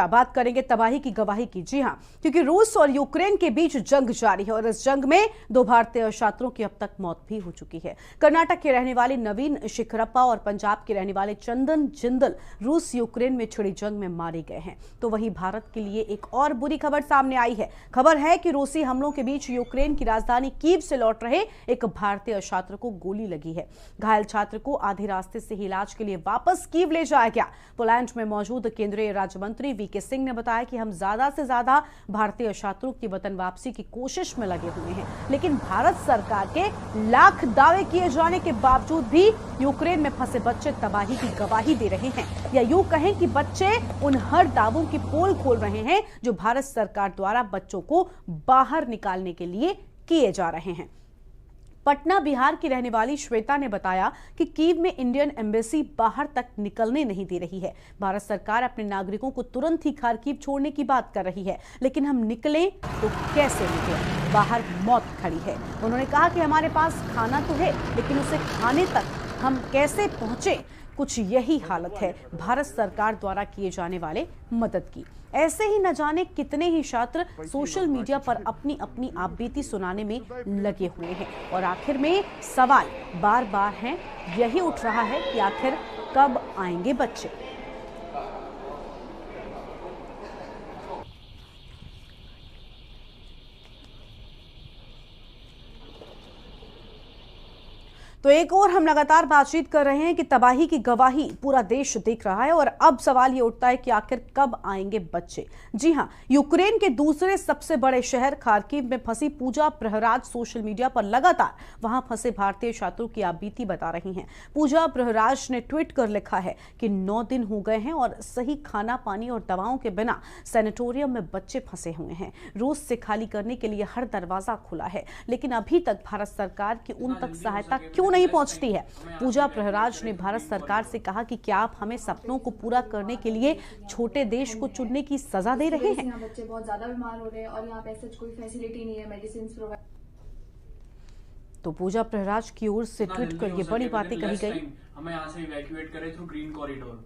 बात करेंगे तबाही की गवाही की। जी हां, क्योंकि रूस और यूक्रेन के बीच जंग जारी है और इस जंग में 2 भारतीय छात्रों की अब तक मौत भी हो चुकी है। कर्नाटक के रहने वाले नवीन शिखरप्पा और पंजाब के रहने वाले चंदन जिंदल रूस यूक्रेन में छिड़ी जंग में मारे गए हैं। तो वहीं भारत के लिए एक और बुरी खबर सामने आई है। खबर है कि रूसी हमलों के बीच यूक्रेन की राजधानी कीव से लौट रहे एक भारतीय छात्र को गोली लगी है। घायल छात्र को आधे रास्ते से इलाज के लिए वापस कीव ले जाया गया। पोलैंड में मौजूद केंद्रीय राज्य मंत्री वीके सिंह ने बताया कि हम ज्यादा से ज्यादा भारतीय छात्रों की वतन वापसी की कोशिश में लगे हुए हैं, लेकिन भारत सरकार के लाख दावे किए जाने के बावजूद भी यूक्रेन में फंसे बच्चे तबाही की गवाही दे रहे हैं, या यूं कहें कि बच्चे उन हर दावों की पोल खोल रहे हैं जो भारत सरकार द्वारा बच्चों को बाहर निकालने के लिए किए जा रहे हैं। पटना बिहार की रहने वाली श्वेता ने बताया कि कीव में इंडियन एम्बेसी बाहर तक निकलने नहीं दे रही है। भारत सरकार अपने नागरिकों को तुरंत ही खार्किव छोड़ने की बात कर रही है, लेकिन हम निकलें तो कैसे निकलें? बाहर मौत खड़ी है। उन्होंने कहा कि हमारे पास खाना तो है, लेकिन उसे खाने तक हम कैसे पहुंचे? कुछ यही हालत है भारत सरकार द्वारा किए जाने वाले मदद की। ऐसे ही न जाने कितने ही छात्र सोशल मीडिया पर अपनी अपनी आपबीती सुनाने में लगे हुए हैं और आखिर में सवाल बार बार है यही उठ रहा है कि आखिर कब आएंगे बच्चे। तो एक और हम लगातार बातचीत कर रहे हैं कि तबाही की गवाही पूरा देश देख रहा है और अब सवाल ये उठता है कि आखिर कब आएंगे बच्चे। जी हां, यूक्रेन के दूसरे सबसे बड़े शहर खार्किव में फंसी पूजा प्रहराज सोशल मीडिया पर लगातार वहां फंसे भारतीय छात्रों की आपबीती बता रही हैं। पूजा प्रहराज ने ट्वीट कर लिखा है कि 9 दिन हो गए हैं और सही खाना पानी और दवाओं के बिना सैनिटोरियम में बच्चे फंसे हुए हैं। रूस से खाली करने के लिए हर दरवाजा खुला है, लेकिन अभी तक भारत सरकार की उन तक सहायता क्यों नहीं पहुंचती है। पूजा प्रहराज ने भारत सरकार से कहा कि क्या आप हमें सपनों को पूरा करने के लिए छोटे देश को चुनने की सजा दे रहे हैं? यहाँ बच्चे बहुत ज्यादा बीमार हो रहे हैं और यहाँ पे ऐसा कोई फैसिलिटी नहीं है मेडिसिन प्रोवाइड। तो पूजा प्रहराज की ओर से ट्वीट कर ये बड़ी बातें कही गई। हमें यहाँ से इवैक्यूएट करें थ्रू ग्रीन कॉरिडोर।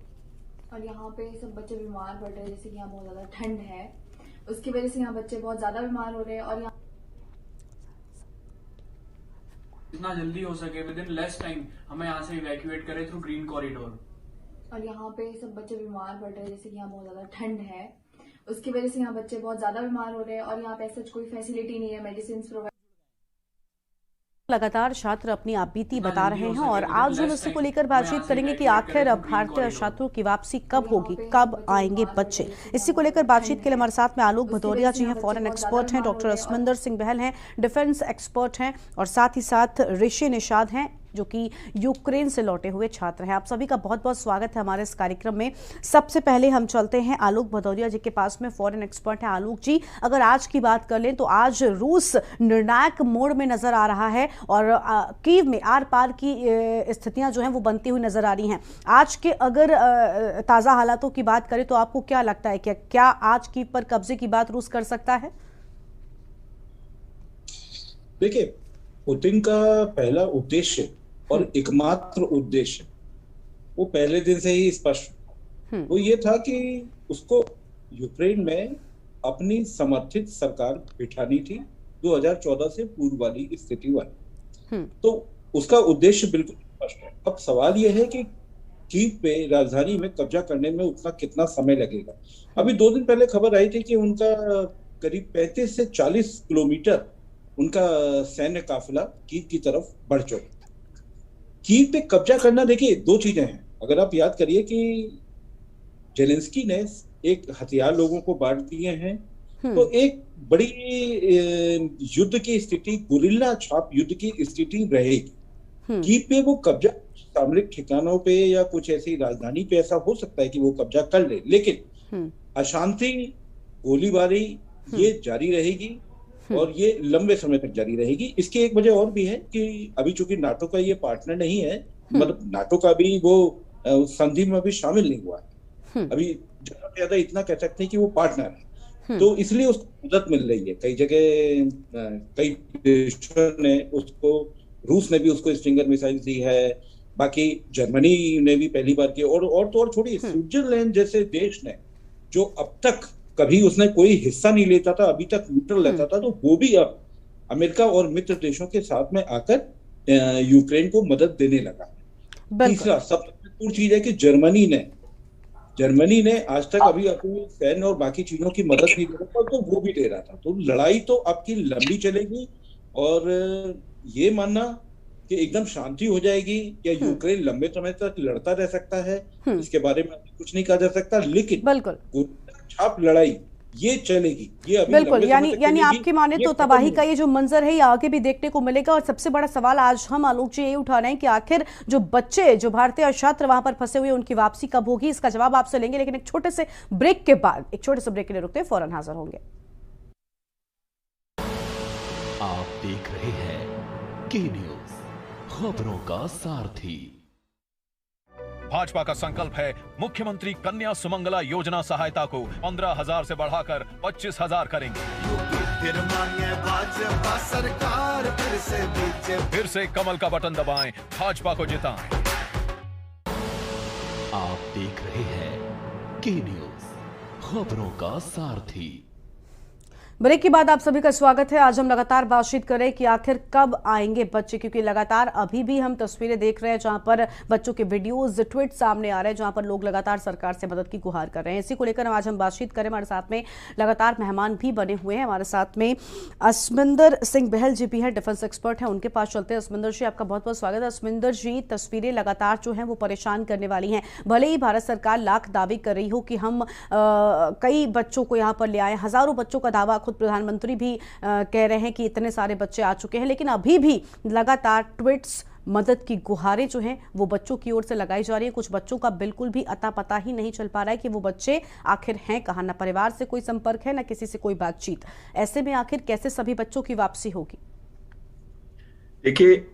और यहाँ पे सब बच्चे बीमार पड़ रहे हैं, जैसे कि यहाँ बहुत ज्यादा ठंड है, उसकी वजह से यहाँ बच्चे बहुत ज्यादा बीमार हो रहे हैं। और यहाँ जितना जल्दी हो सके विद इन लेस टाइम हमें यहाँ से इवैक्यूएट करें थ्रू ग्रीन कॉरिडोर। और यहाँ पे सब बच्चे बीमार पड़ रहे हैं, जैसे कि यहाँ बहुत ज्यादा ठंड है, उसकी वजह से यहाँ बच्चे बहुत ज्यादा बीमार हो रहे हैं। और यहाँ पे ऐसा कोई फैसिलिटी नहीं है मेडिसिन प्रोवाइड। लगातार छात्र अपनी आपबीती बता रहे हैं और आज हम इसी को लेकर बातचीत करेंगे कि आखिर अब भारतीय छात्रों की वापसी कब होगी, कब आएंगे बच्चे। इसी को लेकर बातचीत के लिए हमारे साथ में आलोक भदौरिया जी हैं, फॉरेन एक्सपर्ट हैं, डॉक्टर असमिंदर सिंह बहल हैं, डिफेंस एक्सपर्ट हैं, और साथ ही साथ ऋषि निषाद हैं जो कि यूक्रेन से लौटे हुए छात्र हैं। आप सभी का बहुत बहुत स्वागत है हमारे इस कार्यक्रम में। सबसे पहले हम चलते हैं आलोक भदौरिया जी के पास में, फॉरेन एक्सपर्ट हैं। आलोक जी, अगर आज की बात कर लें तो आज रूस निर्णायक मोड़ में नजर आ रहा है और कीव में आर पार की स्थितियां जो हैं वो बनती हुई नजर आ रही हैं। आज के अगर ताज़ा हालातों की बात करें तो आपको क्या लगता है कि क्या आज कीव पर कब्जे की बात रूस कर सकता है? देखिए, पुतिन का पहला उद्देश्य और एकमात्र उद्देश्य वो पहले दिन से ही स्पष्ट वो ये था कि उसको यूक्रेन में अपनी समर्थित सरकार बिठानी थी 2014 से पूर्व वाली स्थिति वाली। तो उसका उद्देश्य बिल्कुल स्पष्ट है। अब सवाल यह है कि कीव पे राजधानी में कब्जा करने में उतना कितना समय लगेगा। अभी 2 दिन पहले खबर आई थी कि उनका करीब 35 से 40 किलोमीटर उनका सैन्य काफिला कीव की तरफ बढ़ चुका। कीव पे कब्जा करना, देखिए 2 चीजें हैं। अगर आप याद करिए कि जेलेंस्की ने एक हथियार लोगों को बांट दिए हैं, तो एक बड़ी युद्ध की स्थिति, गुरिल्ला छाप युद्ध की स्थिति रहेगी। कीव पे वो कब्जा सामरिक ठिकानों पे या कुछ ऐसी राजधानी पे ऐसा हो सकता है कि वो कब्जा कर ले, लेकिन अशांति, गोलीबारी ये जारी रहेगी और ये लंबे समय तक जारी रहेगी। इसकी एक वजह और भी है कि अभी चूंकि नाटो का ये पार्टनर नहीं है, मतलब नाटो का भी वो संधि में अभी शामिल नहीं हुआ है, अभी ज्यादा से ज्यादा इतना कह सकते हैं कि वो पार्टनर है, तो इसलिए उसको मदद मिल रही है। कई जगह कई देशों ने उसको, रूस ने भी उसको स्टिंगर मिसाइल दी है, बाकी जर्मनी ने भी पहली बार की, और तो और छोड़िए, स्विट्जरलैंड जैसे देश ने जो अब तक कभी उसने कोई हिस्सा नहीं लेता था, अभी तक न्यूट्रल रहता था, तो वो भी अब अमेरिका और मित्र देशों के साथ में आकर यूक्रेन को मदद देने लगा। तीसरा सबसे महत्वपूर्ण चीज है कि जर्मनी ने आज तक अभी अपनी सैन्य और बाकी चीजों की मदद नहीं दे रहा था, तो वो भी दे रहा था। तो लड़ाई तो आपकी लंबी चलेगी, और ये मानना कि एकदम शांति हो जाएगी या यूक्रेन लंबे समय तक लड़ता रह सकता है, इसके बारे में कुछ नहीं कहा जा सकता, लेकिन बिल्कुल छाप लड़ाई ये चलेगी, ये अभी बिल्कुल। यानी आपकी माने तो तबाही का ये जो मंजर है ये आगे भी देखने को मिलेगा। और सबसे बड़ा सवाल आज हम आलोक जी ये उठा रहे हैं कि आखिर जो बच्चे, जो भारतीय छात्र वहां पर फंसे हुए, उनकी वापसी कब होगी, इसका जवाब आपसे लेंगे, लेकिन एक छोटे से ब्रेक के बाद, एक छोटे से ब्रेक के लिए रुकते हैं, फौरन हाजिर होंगे। आप देख रहे हैं के न्यूज, खबरों का सारथी। भाजपा का संकल्प है मुख्यमंत्री कन्या सुमंगला योजना सहायता को 15,000 से बढ़ाकर 25,000 करेंगे। भाजपा सरकार फिर से कमल का बटन दबाएं, भाजपा को जिताएं। आप देख रहे हैं के न्यूज, खबरों का सारथी। ब्रेक के बाद आप सभी का स्वागत है। आज हम लगातार बातचीत कर रहे हैं कि आखिर कब आएंगे बच्चे, क्योंकि लगातार अभी भी हम तस्वीरें देख रहे हैं जहां पर बच्चों के वीडियोस, ट्वीट सामने आ रहे हैं, जहां पर लोग लगातार सरकार से मदद की गुहार कर रहे हैं। इसी को लेकर आज हम बातचीत करें। हमारे साथ में लगातार मेहमान भी बने हुए हैं। हमारे साथ में असमिंदर सिंह बहल जी भी हैं, डिफेंस एक्सपर्ट हैं, उनके पास चलते हैं। असमिंदर जी, आपका बहुत बहुत स्वागत है। असमिंदर जी, तस्वीरें लगातार जो हैं वो परेशान करने वाली हैं। भले ही भारत सरकार लाख दावे कर रही हो कि हम कई बच्चों को यहाँ पर ले आए, हजारों बच्चों का दावा, खुद प्रधानमंत्री भी कह रहे हैं कि इतने सारे बच्चे आ चुके हैं, लेकिन अभी भी लगातार ट्वीट्स, मदद की गुहारें जो हैं वो बच्चों की ओर से लगाई जा रही है। कुछ बच्चों का बिल्कुल भी अता पता ही नहीं चल पा रहा है कि वो बच्चे आखिर हैं कहाँ, ना परिवार से कोई संपर्क है, ना किसी से कोई बातचीत। ऐसे में आखिर कैसे सभी बच्चों की वापसी होगी? देखिए,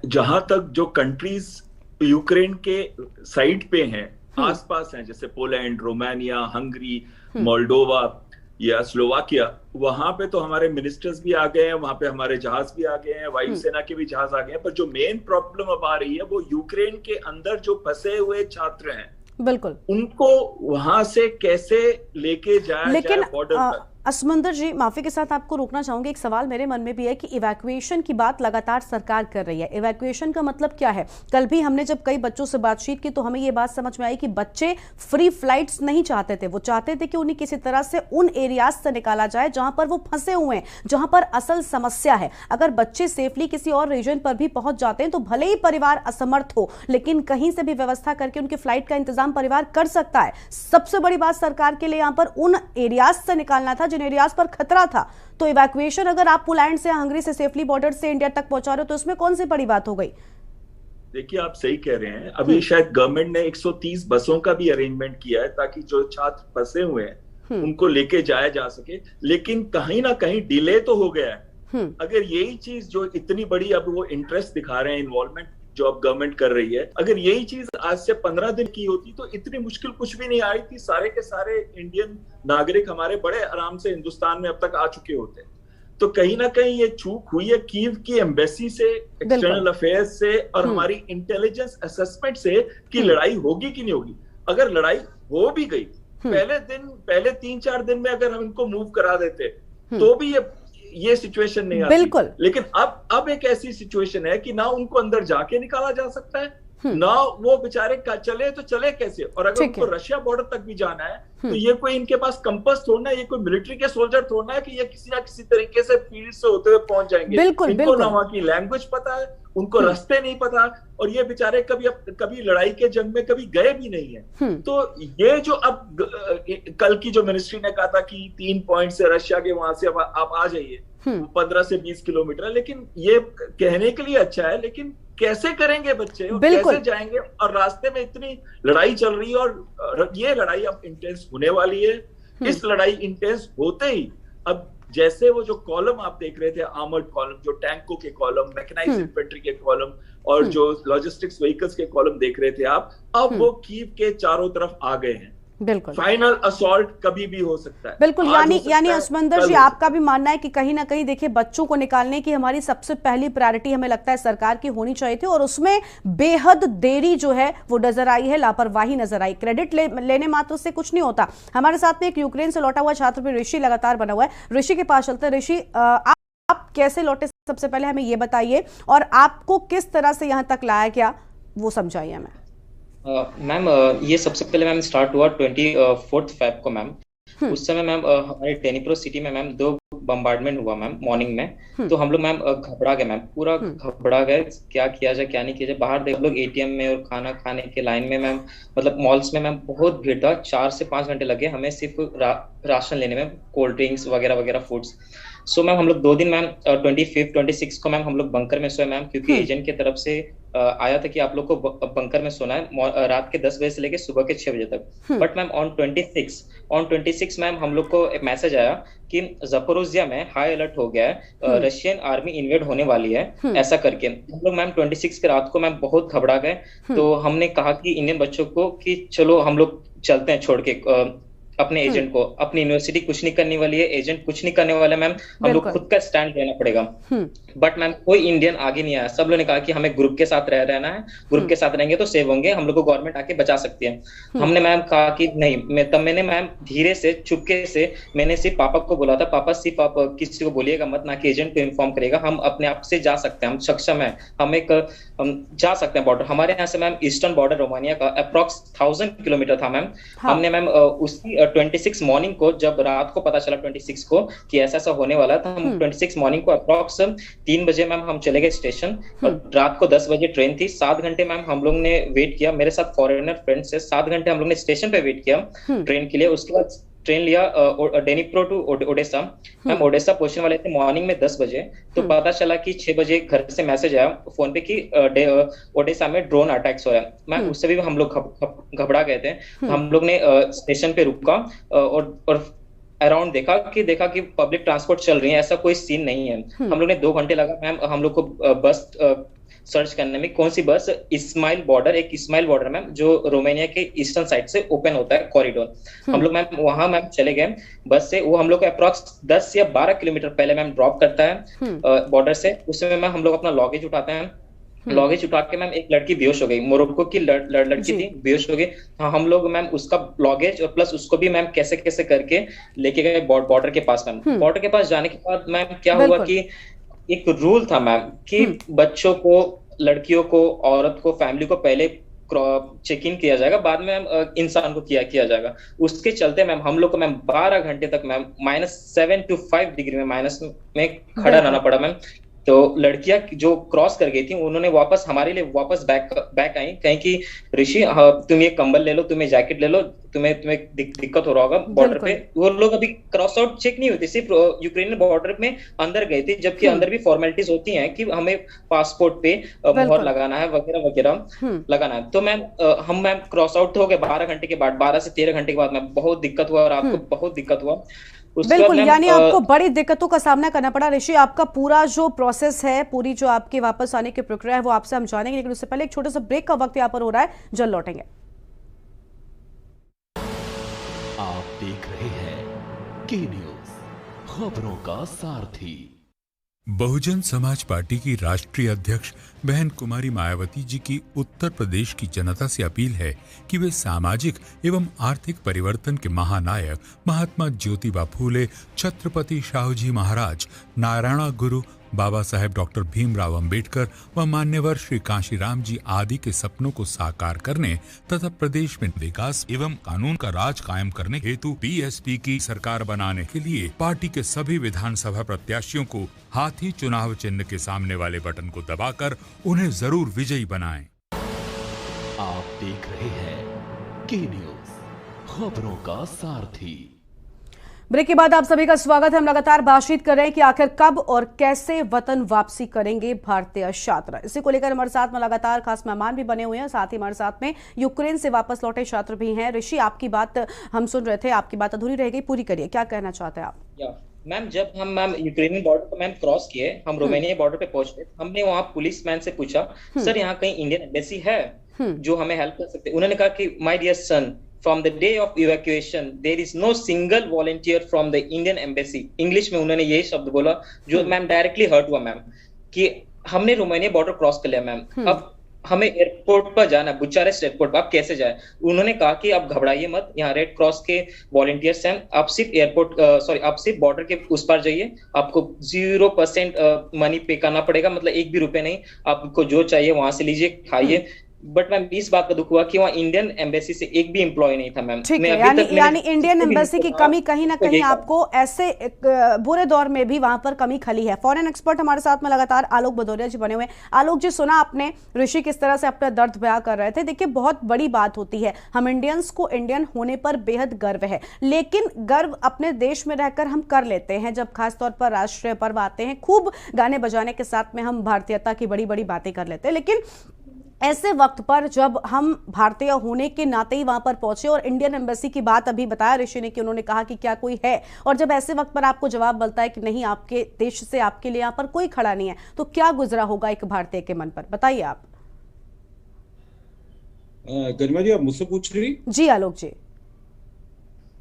जहां तक जो कंट्रीज यूक्रेन के साइड पे हैं, आसपास हैं, जैसे पोलैंड, रोमानिया, हंगरी, मोल्डोवा या स्लोवाकिया, वहां पे तो हमारे मिनिस्टर्स भी आ गए हैं, वहां पे हमारे जहाज भी आ गए हैं, वायुसेना के भी जहाज आ गए हैं। पर जो मेन प्रॉब्लम अब आ रही है वो यूक्रेन के अंदर जो फंसे हुए छात्र हैं, बिल्कुल, उनको वहां से कैसे लेके जाया जाए बॉर्डर तक। असमिंदर जी, माफी के साथ आपको रोकना चाहूंगी। एक सवाल मेरे मन में भी है कि इवैक्यूएशन की बात लगातार सरकार कर रही है। इवैक्यूएशन का मतलब क्या है? कल भी हमने जब कई बच्चों से बातचीत की तो हमें ये बात समझ में आई कि बच्चे फ्री फ्लाइट्स नहीं चाहते थे। वो चाहते थे कि उन्हें किसी तरह से उन एरियाज से निकाला जाए जहां पर वो फंसे हुए हैं, जहां पर असल समस्या है। अगर बच्चे सेफली किसी और रीजन पर भी पहुंच जाते हैं तो भले ही परिवार असमर्थ हो, लेकिन कहीं से भी व्यवस्था करके उनके फ्लाइट का इंतजाम परिवार कर सकता है। सबसे बड़ी बात सरकार के लिए यहां पर उन एरियाज से निकालना था जिन एरियाज पर खतरा था। तो इवैक्यूएशन अगर आप पोलैंड से, हंगरी से सेफली बॉर्डर से इंडिया तक पहुंचा रहे हो तो उसमें कौन सी बड़ी बात हो गई? देखिए, आप सही कह रहे हैं। अभी शायद गवर्नमेंट ने 130 बसों का भी अरेंजमेंट किया है ताकि जो छात्र फंसे हुए हैं उनको लेके जाया जा सके, लेकिन कहीं ना कहीं डिले तो हो गया है। अगर यही चीज जो इतनी बड़ी अब वो इंटरेस्ट दिखा रहे हैं, इन्वॉल्वमेंट जो अब गवर्नमेंट कर रही है, अगर यही चीज आज से 15 दिन की होती तो इतनी मुश्किल कुछ भी नहीं आई थी। सारे के सारे इंडियन नागरिक हमारे बड़े आराम से हिंदुस्तान में अब तक आ चुके होते। तो कहीं ना कहीं ये चूक हुई है कीव की एम्बेसी से, एक्सटर्नल अफेयर्स से और हमारी इंटेलिजेंस असेसमेंट से कि लड़ाई होगी कि नहीं होगी। अगर लड़ाई हो भी गई, पहले 3-4 दिन में अगर हम इनको मूव करा देते तो भी ये सिचुएशन नहीं आती। बिल्कुल। लेकिन अब एक ऐसी सिचुएशन है कि ना उनको अंदर जाके निकाला जा सकता है, ना वो बेचारे चले तो चले कैसे। और अगर उनको रशिया बॉर्डर तक भी जाना है तो ये कोई इनके पास कंपास थोड़ना है, ये कोई मिलिट्री के सोल्जर थोड़ना है कि ये किसी ना किसी तरीके से फील्ड से होते हुए पहुंच जाएंगे। इनको ना वहां की लैंग्वेज पता है, उनको रास्ते नहीं पता, और ये बेचारे कभी लड़ाई के जंग में कभी गए भी नहीं है। तो ये जो अब कल की जो मिनिस्ट्री ने कहा था कि 3 पॉइंट से रशिया के वहां से आप आ जाइए, 15 से 20 किलोमीटर, लेकिन ये कहने के लिए अच्छा है, लेकिन कैसे करेंगे बच्चे और कैसे जाएंगे? और रास्ते में इतनी लड़ाई चल रही है और ये लड़ाई अब इंटेंस होने वाली है। इस लड़ाई इंटेंस होते ही अब जैसे वो जो कॉलम आप देख रहे थे, आर्मर्ड कॉलम, जो टैंकों के कॉलम, मैकेनाइज्ड इन्फेंट्री के कॉलम और जो लॉजिस्टिक्स व्हीकल्स के कॉलम देख रहे थे आप, अब वो कीव के चारों तरफ आ गए हैं। बिल्कुल, फाइनल असॉल्ट कभी भी हो सकता है। बिल्कुल। यानी असमंदर जी, आपका भी मानना है कि कहीं ना कहीं देखिए, बच्चों को निकालने की हमारी सबसे पहली प्रायोरिटी हमें लगता है सरकार की होनी चाहिए थी, और उसमें बेहद देरी जो है वो नजर आई है, लापरवाही नजर आई। क्रेडिट लेने मात्र से कुछ नहीं होता। हमारे साथ में एक यूक्रेन से लौटा हुआ छात्र भी ऋषि लगातार बना हुआ है। ऋषि के पास चलते हैं। ऋषि, आप कैसे लौटे, सबसे पहले हमें ये बताइए, और आपको किस तरह से यहाँ तक लाया गया वो समझाइए हमें। मैम, ये सबसे पहले मैम स्टार्ट हुआ 24 फेब को मैम। उस समय मैम हमारे डेनिप्रो सिटी में मैम 2 बम्बार्डमेंट हुआ मैम मॉर्निंग में। तो हम लोग मैम घबरा गए मैम, पूरा घबरा गए, क्या किया जाए क्या नहीं किया जाए। बाहर देख लोग एटीएम में और खाना खाने के लाइन में मैम, मतलब मॉल्स में मैम बहुत भीड़ था। 4 से 5 घंटे लगे हमें सिर्फ राशन लेने में, कोल्ड ड्रिंक्स वगैरह वगैरह फूड्स। सो मैम हम लोग 2 दिन मैम 25, 26 को मैम हम लोग बंकर में सोए मैम, क्योंकि एजेंट की तरफ से आया था कि आप लोग को बंकर में सोना है रात के 10 बजे से लेके सुबह के 6 बजे तक। बट मैम ऑन 26 मैम हम लोग को एक मैसेज आया कि ज़पोरोजिया में हाई अलर्ट हो गया है, रशियन आर्मी इन्वेड होने वाली है, ऐसा करके। हम लोग मैम 26 के रात को मैम बहुत घबरा गए। तो हमने कहा कि इंडियन बच्चों को कि चलो हम लोग चलते हैं छोड़ के अपने एजेंट को। अपनी यूनिवर्सिटी कुछ नहीं करने वाली है, एजेंट कुछ नहीं करने वाला मैम, हम लोग खुद का स्टैंड लेना पड़ेगा। बट मैम कोई इंडियन आगे नहीं आया। सब लोगों ने कहा कि हमें ग्रुप के साथ रहना है, ग्रुप के साथ रहेंगे तो सेव होंगे, हम लोग को गवर्नमेंट आके बचा सकती है। हमने मैम कहा कि नहीं। मैंने मैम धीरे से चुपके से मैंने सिर्फ पापा को बोला था, पापा सिर्फ आप किसी को बोलिएगा मत, ना कि एजेंट को इन्फॉर्म करिएगा, हम अपने आप से जा सकते हैं, हम सक्षम है, हम जा सकते हैं बॉर्डर। हमारे यहाँ से मैम ईस्टर्न बॉर्डर रोमानिया का अप्रॉक्स 1000 किलोमीटर था मैम। हमने मैम उसी 26 मॉर्निंग को, जब रात को पता चला 26 को कि ऐसा ऐसा होने वाला था, हम 26 मॉर्निंग को अप्रॉक्स 3 बजे मैम हम चले गए स्टेशन। और रात को 10 बजे ट्रेन थी। 7 घंटे मैम हम लोग ने वेट किया, मेरे साथ फॉरेनर फ्रेंड्स से 7 घंटे हम लोग ने स्टेशन पे वेट किया ट्रेन के लिए। उसके बाद ट्रेन लिया डेनिप्रो टू ओडेसा। हम ओडेसा पहुंचने वाले थे मॉर्निंग में 10 बजे। तो पता चला कि 6 बजे घर से मैसेज आया फोन पे कि ओडेसा में ड्रोन अटैक्स हो रहा है। मैम उससे भी हम लोग घबरा गए थे। हम लोग ने स्टेशन पे रुका और अराउंड देखा कि पब्लिक ट्रांसपोर्ट चल रही है, ऐसा कोई सीन नहीं है। हम लोग ने 2 घंटे लगा मैम हम लोग को बस सर्च करने में। कौन सी बस? इस्माइल बॉर्डर मैम, जो रोमानिया के ईस्टर्न साइड से ओपन होता है कॉरिडोर। हम लोग मैम वहां मैम चले गए बस से। वो हम लोग को अप्रॉक्स 10 या 12 किलोमीटर पहले मैम ड्रॉप करता है बॉर्डर से। उस समय मैम हम लोग अपना लगेज उठाते हैं। लगेज उठा के मैम एक लड़की बेहोश हो गई, मोरक्को की लड़की थी, बेहोश हो गई। हाँ, हम लोग मैम उसका लगेज और प्लस उसको भी मैम कैसे कैसे करके लेके गए बॉर्डर के पास मैम। बॉर्डर के पास जाने के बाद मैम क्या हुआ कि एक रूल था मैम कि बच्चों को, लड़कियों को, औरत को, फैमिली को पहले चेक इन किया जाएगा, बाद में इंसान को किया जाएगा। उसके चलते मैम हम लोग को मैम 12 घंटे तक मैम -7 to 5 डिग्री में माइनस में खड़ा रहना पड़ा मैम। तो लड़कियां जो क्रॉस कर गई थी उन्होंने वापस हमारे लिए वापस बैक आई, कहीं कि ऋषि तुम ये कंबल ले लो, तुम्हें जैकेट ले लो, तुम्हें दिक्कत हो रहा होगा बॉर्डर पे। वो लोग अभी क्रॉस आउट चेक नहीं हुई थी, सिर्फ यूक्रेन बॉर्डर में अंदर गए थे, जबकि अंदर भी फॉर्मेलिटीज होती हैं कि हमें पासपोर्ट पे मोहर लगाना है वगैरह वगैरह लगाना है। तो हम मैम क्रॉस आउट हो गए 12 घंटे के बाद। 12 से 13 घंटे के बाद मैम बहुत दिक्कत हुआ, रात को बहुत दिक्कत हुआ। बिल्कुल, यानी आपको बड़ी दिक्कतों का सामना करना पड़ा। ऋषि, आपका पूरा जो प्रोसेस है, पूरी जो आपके वापस आने की प्रक्रिया है, वो आपसे हम जानेंगे, लेकिन उससे पहले एक छोटा सा ब्रेक का वक्त यहाँ पर हो रहा है, जल्द लौटेंगे। आप देख रहे हैं के न्यूज, खबरों का सारथी। बहुजन समाज पार्टी की राष्ट्रीय अध्यक्ष बहन कुमारी मायावती जी की उत्तर प्रदेश की जनता से अपील है कि वे सामाजिक एवं आर्थिक परिवर्तन के महानायक महात्मा ज्योतिबा फूले, छत्रपति शाहूजी महाराज, नारायण गुरु बाबा साहेब डॉक्टर भीमराव अंबेडकर व मान्यवर श्री कांशीराम जी आदि के सपनों को साकार करने तथा प्रदेश में विकास एवं कानून का राज कायम करने हेतु बीएसपी की सरकार बनाने के लिए पार्टी के सभी विधानसभा प्रत्याशियों को हाथी चुनाव चिन्ह के सामने वाले बटन को दबाकर उन्हें जरूर विजयी बनाएं। आप देख रहे हैं के न्यूज, खबरों का सारथी। ब्रेक के बाद आप सभी का स्वागत है। हम लगातार बातचीत कर रहे हैं कि आखिर कब और कैसे वतन वापसी करेंगे भारतीय छात्र। इसी को लेकर हमारे साथ में लगातार खास मेहमान भी बने हुए हैं, साथ ही हमारे साथ में यूक्रेन से वापस लौटे छात्र भी हैं। ऋषि, आपकी बात हम सुन रहे थे, आपकी बात अधूरी रह गई, पूरी करिए, क्या कहना चाहते हैं आप? मैम, जब हम मैम यूक्रेनियन बॉर्डर को मैम क्रॉस किए, हम रोमानिया बॉर्डर पे पहुंचे, हमने वहाँ पुलिस मैन से पूछा, सर यहाँ कहीं इंडियन एम्बेसी है जो हमें हेल्प कर सकते? उन्होंने कहा कि my dear son, from the day of evacuation there is no single volunteer from the Indian embassy. English में उन्होंने ये शब्द बोला जो मैम डायरेक्टली हर्ट हुआ मैम, कि हमने रोमानिया बॉर्डर क्रॉस कर लिया मैम, अब हमें एयरपोर्ट पर जाना, बुचारेस्ट एयरपोर्ट पर, आप कैसे जाए? उन्होंने कहा कि आप घबराइए मत, यहाँ रेड क्रॉस के वॉलंटियर्स हैं, आप सिर्फ आप सिर्फ बॉर्डर के उस पार जाइए, आपको 0% मनी पे करना पड़ेगा, मतलब 1 भी रुपए नहीं, आपको जो चाहिए वहां से लीजिए, खाइए। बट मैम इस बात का दुख हुआ कि वहाँ इंडियन एम्बेसी से एक भी एम्प्लॉय नहीं था मैम। ठीक है, यानी इंडियन एम्बेसी की कमी कहीं ना कहीं आपको ऐसे बुरे दौर में भी वहां पर कमी खली है। फॉरेन एक्सपर्ट हमारे साथ में लगातार आलोक भदौरिया जी बने हुए। आलोक जी, सुना आपने ऋषि किस तरह से अपना दर्द बयां कर रहे थे। देखिए, बहुत बड़ी बात होती है, हम इंडियंस को इंडियन होने पर बेहद गर्व है, लेकिन गर्व अपने देश में रहकर हम कर लेते हैं, जब खासतौर पर राष्ट्रीय पर्व आते हैं खूब गाने बजाने के साथ में हम भारतीयता की बड़ी बड़ी बातें कर लेते हैं, लेकिन ऐसे वक्त पर जब हम भारतीय होने के नाते ही वहां पर पहुंचे, और इंडियन एम्बेसी की बात अभी बताया ऋषि ने कि उन्होंने कहा कि क्या कोई है, और जब ऐसे वक्त पर आपको जवाब मिलता है कि नहीं, आपके देश से आपके लिए यहां पर कोई खड़ा नहीं है, तो क्या गुजरा होगा एक भारतीय के मन पर? बताइए आप। गरिमा जी, आप मुझसे पूछ रही? जी आलोक जी।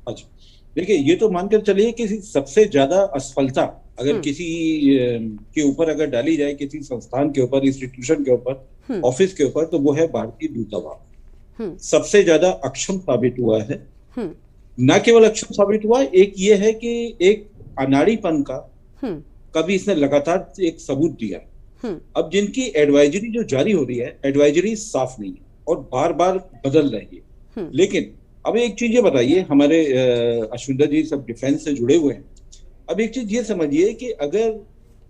अच्छा, देखिए, ये तो मानकर चलिए कि सबसे ज्यादा असफलता अगर किसी के ऊपर अगर डाली जाए, किसी संस्थान के ऊपर, इंस्टीट्यूशन के ऊपर, ऑफिस के ऊपर, तो वो है भारतीय दूतावास। सबसे ज्यादा अक्षम साबित हुआ है। न केवल अक्षम साबित हुआ, एक ये है कि एक अनाड़ीपन का कभी इसने लगातार एक सबूत दिया। अब जिनकी एडवाइजरी जो जारी हो रही है, एडवाइजरी साफ नहीं है और बार बार बदल रही है। लेकिन अब एक चीज ये बताइए, हमारे अश्विंदर जी सब डिफेंस से जुड़े हुए हैं, अब एक चीज ये समझिए कि अगर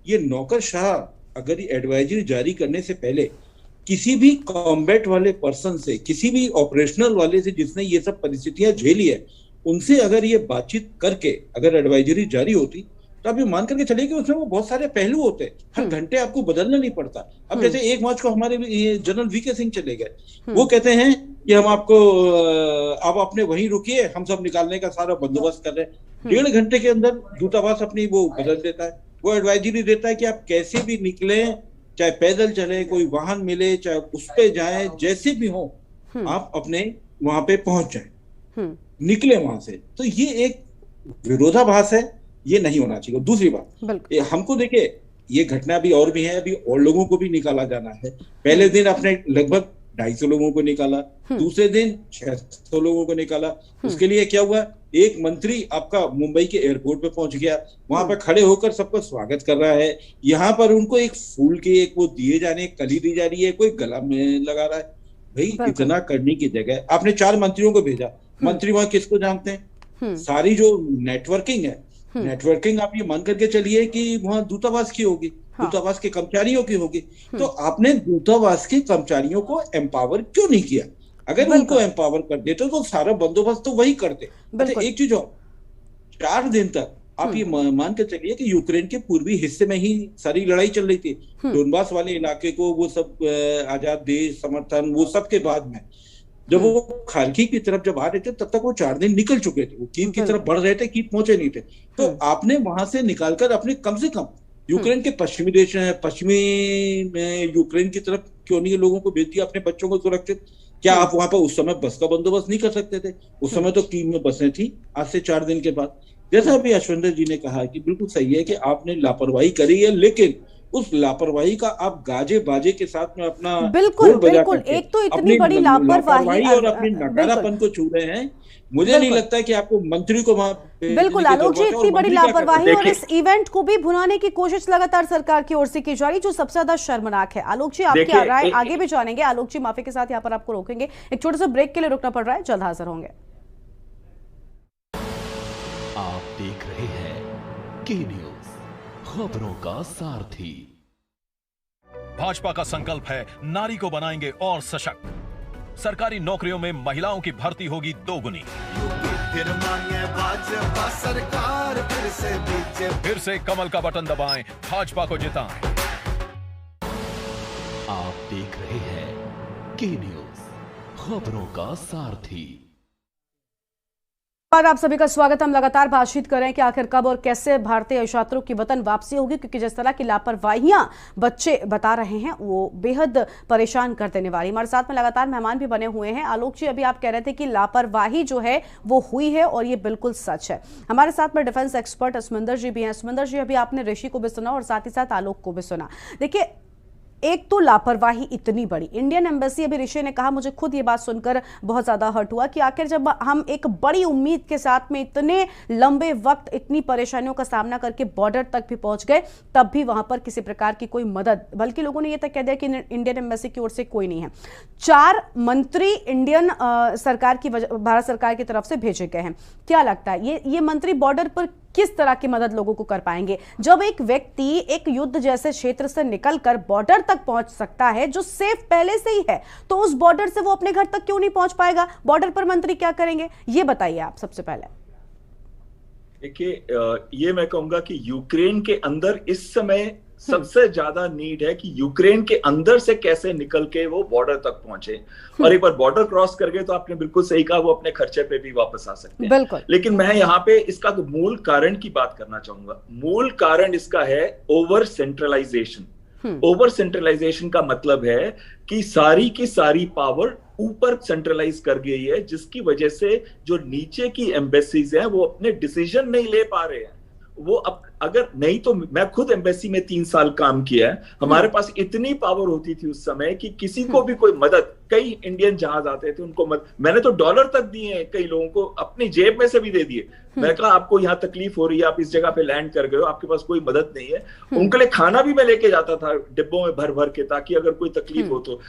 ये नौकरशाह अगर ये एडवाइजरी जारी करने से पहले किसी भी कॉम्बैट वाले पर्सन से, किसी भी ऑपरेशनल वाले से जिसने ये सब परिस्थितियां झेली है, उनसे अगर ये बातचीत करके अगर एडवाइजरी जारी होती, तो आप ये मान करके चलिए कि उसमें वो बहुत सारे पहलू होते हैं, हर घंटे आपको बदलना नहीं पड़ता। अब जैसे 1 मार्च को हमारे जनरल वीके सिंह चले गए, वो कहते हैं कि हम आपको, आप अपने वहीं रुकिए, हम सब निकालने का सारा बंदोबस्त कर रहे हैं। 1.5 घंटे के अंदर दूतावास अपनी वो बदल देता है, वो एडवाइजरी देता है कि आप कैसे भी निकले, चाहे पैदल चले, कोई वाहन मिले, चाहे उस पे जाए, जैसे भी हो आप अपने वहां पे पहुंच जाए, निकले वहां से। तो ये एक विरोधाभास है, ये नहीं होना चाहिए। दूसरी बात, हमको देखिए, ये घटना भी और भी है, अभी और लोगों को भी निकाला जाना है। पहले दिन अपने लगभग 250 लोगों को निकाला, दूसरे दिन 600 लोगों को निकाला। उसके लिए क्या हुआ, एक मंत्री आपका मुंबई के एयरपोर्ट पे पहुंच गया, वहां पर खड़े होकर सबका स्वागत कर रहा है। यहाँ पर उनको एक फूल के एक वो दिए जाने, कली दी जा रही है, कोई गला में लगा रहा है। भाई, इतना करने की जगह आपने 4 मंत्रियों को भेजा, मंत्री वहां किसको जानते हैं? सारी जो नेटवर्किंग है, नेटवर्किंग आप ये मान करके चलिए कि वहां दूतावास की होगी, दूतावास के कर्मचारियों की होगी। तो आपने दूतावास के कर्मचारियों को एम्पावर क्यों नहीं किया? अगर उनको एम्पावर कर देते तो सारा बंदोबस्त तो वही करते। अच्छा, एक चीज और, 4 दिन तक आप ये मान के चलिए कि यूक्रेन के पूर्वी हिस्से में ही सारी लड़ाई चल रही थी। डोनबास वाले इलाके को वो सब आजाद देश समर्थन, वो सब के बाद में जब वो खार्किव की तरफ जब आ रहे थे, तब तक वो 4 दिन निकल चुके थे, वो कीव की तरफ बढ़ रहे थे, कीव पहुंचे नहीं थे। तो आपने वहां से निकालकर अपने कम से कम यूक्रेन के पश्चिमी देश, पश्चिमी यूक्रेन की तरफ क्यों नहीं लोगों को भेज दिया, अपने बच्चों को सुरक्षित? क्या आप वहां पर उस समय बस का बंदोबस्त नहीं कर सकते थे? उस समय तो कीव में बसें थी, आज से 4 दिन के बाद। जैसा अभी अश्विंदर जी ने कहा कि बिल्कुल सही है कि आपने लापरवाही करी है, लेकिन उस लापरवाही का आप गाजे बाजे के साथ में अपना बिल्कुल एक तो इतनी बड़ी लापरवाही और अपने नकारापन को छू रहे हैं। मुझे नहीं लगता है कि आपको मंत्री को वहां बिल्कुल आलोक जी, इतनी बड़ी लापरवाही और इस इवेंट को भी भुनाने की कोशिश लगातार सरकार की ओर से की जा रही, जो सबसे ज्यादा शर्मनाक है। आलोक जी, आपकी राय आगे भी जानेंगे। आलोक जी, माफी के साथ यहाँ पर आपको रोकेंगे, एक छोटे से ब्रेक के लिए रुकना पड़ रहा है, जल्द हाजिर होंगे। आप देख रहे हैं के न्यूज, खबरों का सारथी। भाजपा का संकल्प है, नारी को बनाएंगे और सशक्त। सरकारी नौकरियों में महिलाओं की भर्ती होगी 2 गुनी। फिर से कमल का बटन दबाएं, भाजपा को जिताएं। आप देख रहे हैं के न्यूज, खबरों का सारथी। आप सभी का स्वागत। हम लगातार बातचीत कर रहे हैं कि आखिर कब और कैसे भारतीय छात्रों की वतन वापसी होगी, क्योंकि जिस तरह की लापरवाहियां बच्चे बता रहे हैं वो बेहद परेशान कर देने वाली। हमारे साथ में लगातार मेहमान भी बने हुए हैं। आलोक जी, अभी आप कह रहे थे कि लापरवाही जो है वो हुई है और ये बिल्कुल सच है। हमारे साथ में डिफेंस एक्सपर्ट अस्मिंदर जी भी हैं। अस्मिंदर जी, अभी आपने ऋषि को भी सुना और साथ ही साथ आलोक को भी सुना। देखिए, एक तो लापरवाही इतनी बड़ी, इंडियन एम्बेसी, अभी ऋषि ने कहा, मुझे खुद ये बात सुनकर बहुत ज्यादा हर्ट हुआ कि आखिर जब हम एक बड़ी उम्मीद के साथ में इतने लंबे वक्त इतनी परेशानियों का सामना करके बॉर्डर तक भी पहुंच गए, तब भी वहां पर किसी प्रकार की कोई मदद, बल्कि लोगों ने ये तक कह दिया कि इंडियन एम्बेसी की ओर से कोई नहीं है। 4 मंत्री इंडियन सरकार की, भारत सरकार की तरफ से भेजे गए हैं। क्या लगता है ये मंत्री बॉर्डर पर किस तरह की मदद लोगों को कर पाएंगे? जब एक व्यक्ति एक युद्ध जैसे क्षेत्र से निकलकर बॉर्डर तक पहुंच सकता है जो सेफ पहले से ही है, तो उस बॉर्डर से वो अपने घर तक क्यों नहीं पहुंच पाएगा? बॉर्डर पर मंत्री क्या करेंगे, ये बताइए आप सबसे पहले। देखिए, ये मैं कहूंगा कि यूक्रेन के अंदर इस समय सबसे ज्यादा नीड है कि यूक्रेन के अंदर से कैसे निकल के वो बॉर्डर तक पहुंचे। और एक बार बॉर्डर क्रॉस कर गए तो आपने बिल्कुल सही कहा, वो अपने खर्चे पे भी वापस आ सकते हैं। लेकिन मैं यहाँ पे इसका मूल कारण की बात करना चाहूंगा। मूल कारण इसका है ओवर सेंट्रलाइजेशन। ओवर सेंट्रलाइजेशन का मतलब है कि सारी की सारी पावर ऊपर सेंट्रलाइज कर गई है, जिसकी वजह से जो नीचे की एम्बेसीज हैं वो अपने डिसीजन नहीं ले पा रहे हैं। वो अब अगर नहीं तो मैं खुद एम्बेसी में 3 साल काम किया है, हमारे पास इतनी पावर होती थी उस समय कि किसी को भी कोई मदद, कई इंडियन जहाज आते थे उनको मैंने तो डॉलर तक दिए हैं, कई लोगों को अपनी जेब में से भी दे दिए। मैं कहा आपको यहाँ तकलीफ हो रही है, आप इस जगह पे लैंड कर गए हो, आपके पास कोई मदद नहीं है। उनके लिए खाना भी मैं लेके जाता था डिब्बों में भर भर के, ताकि अगर कोई तकलीफ हो तो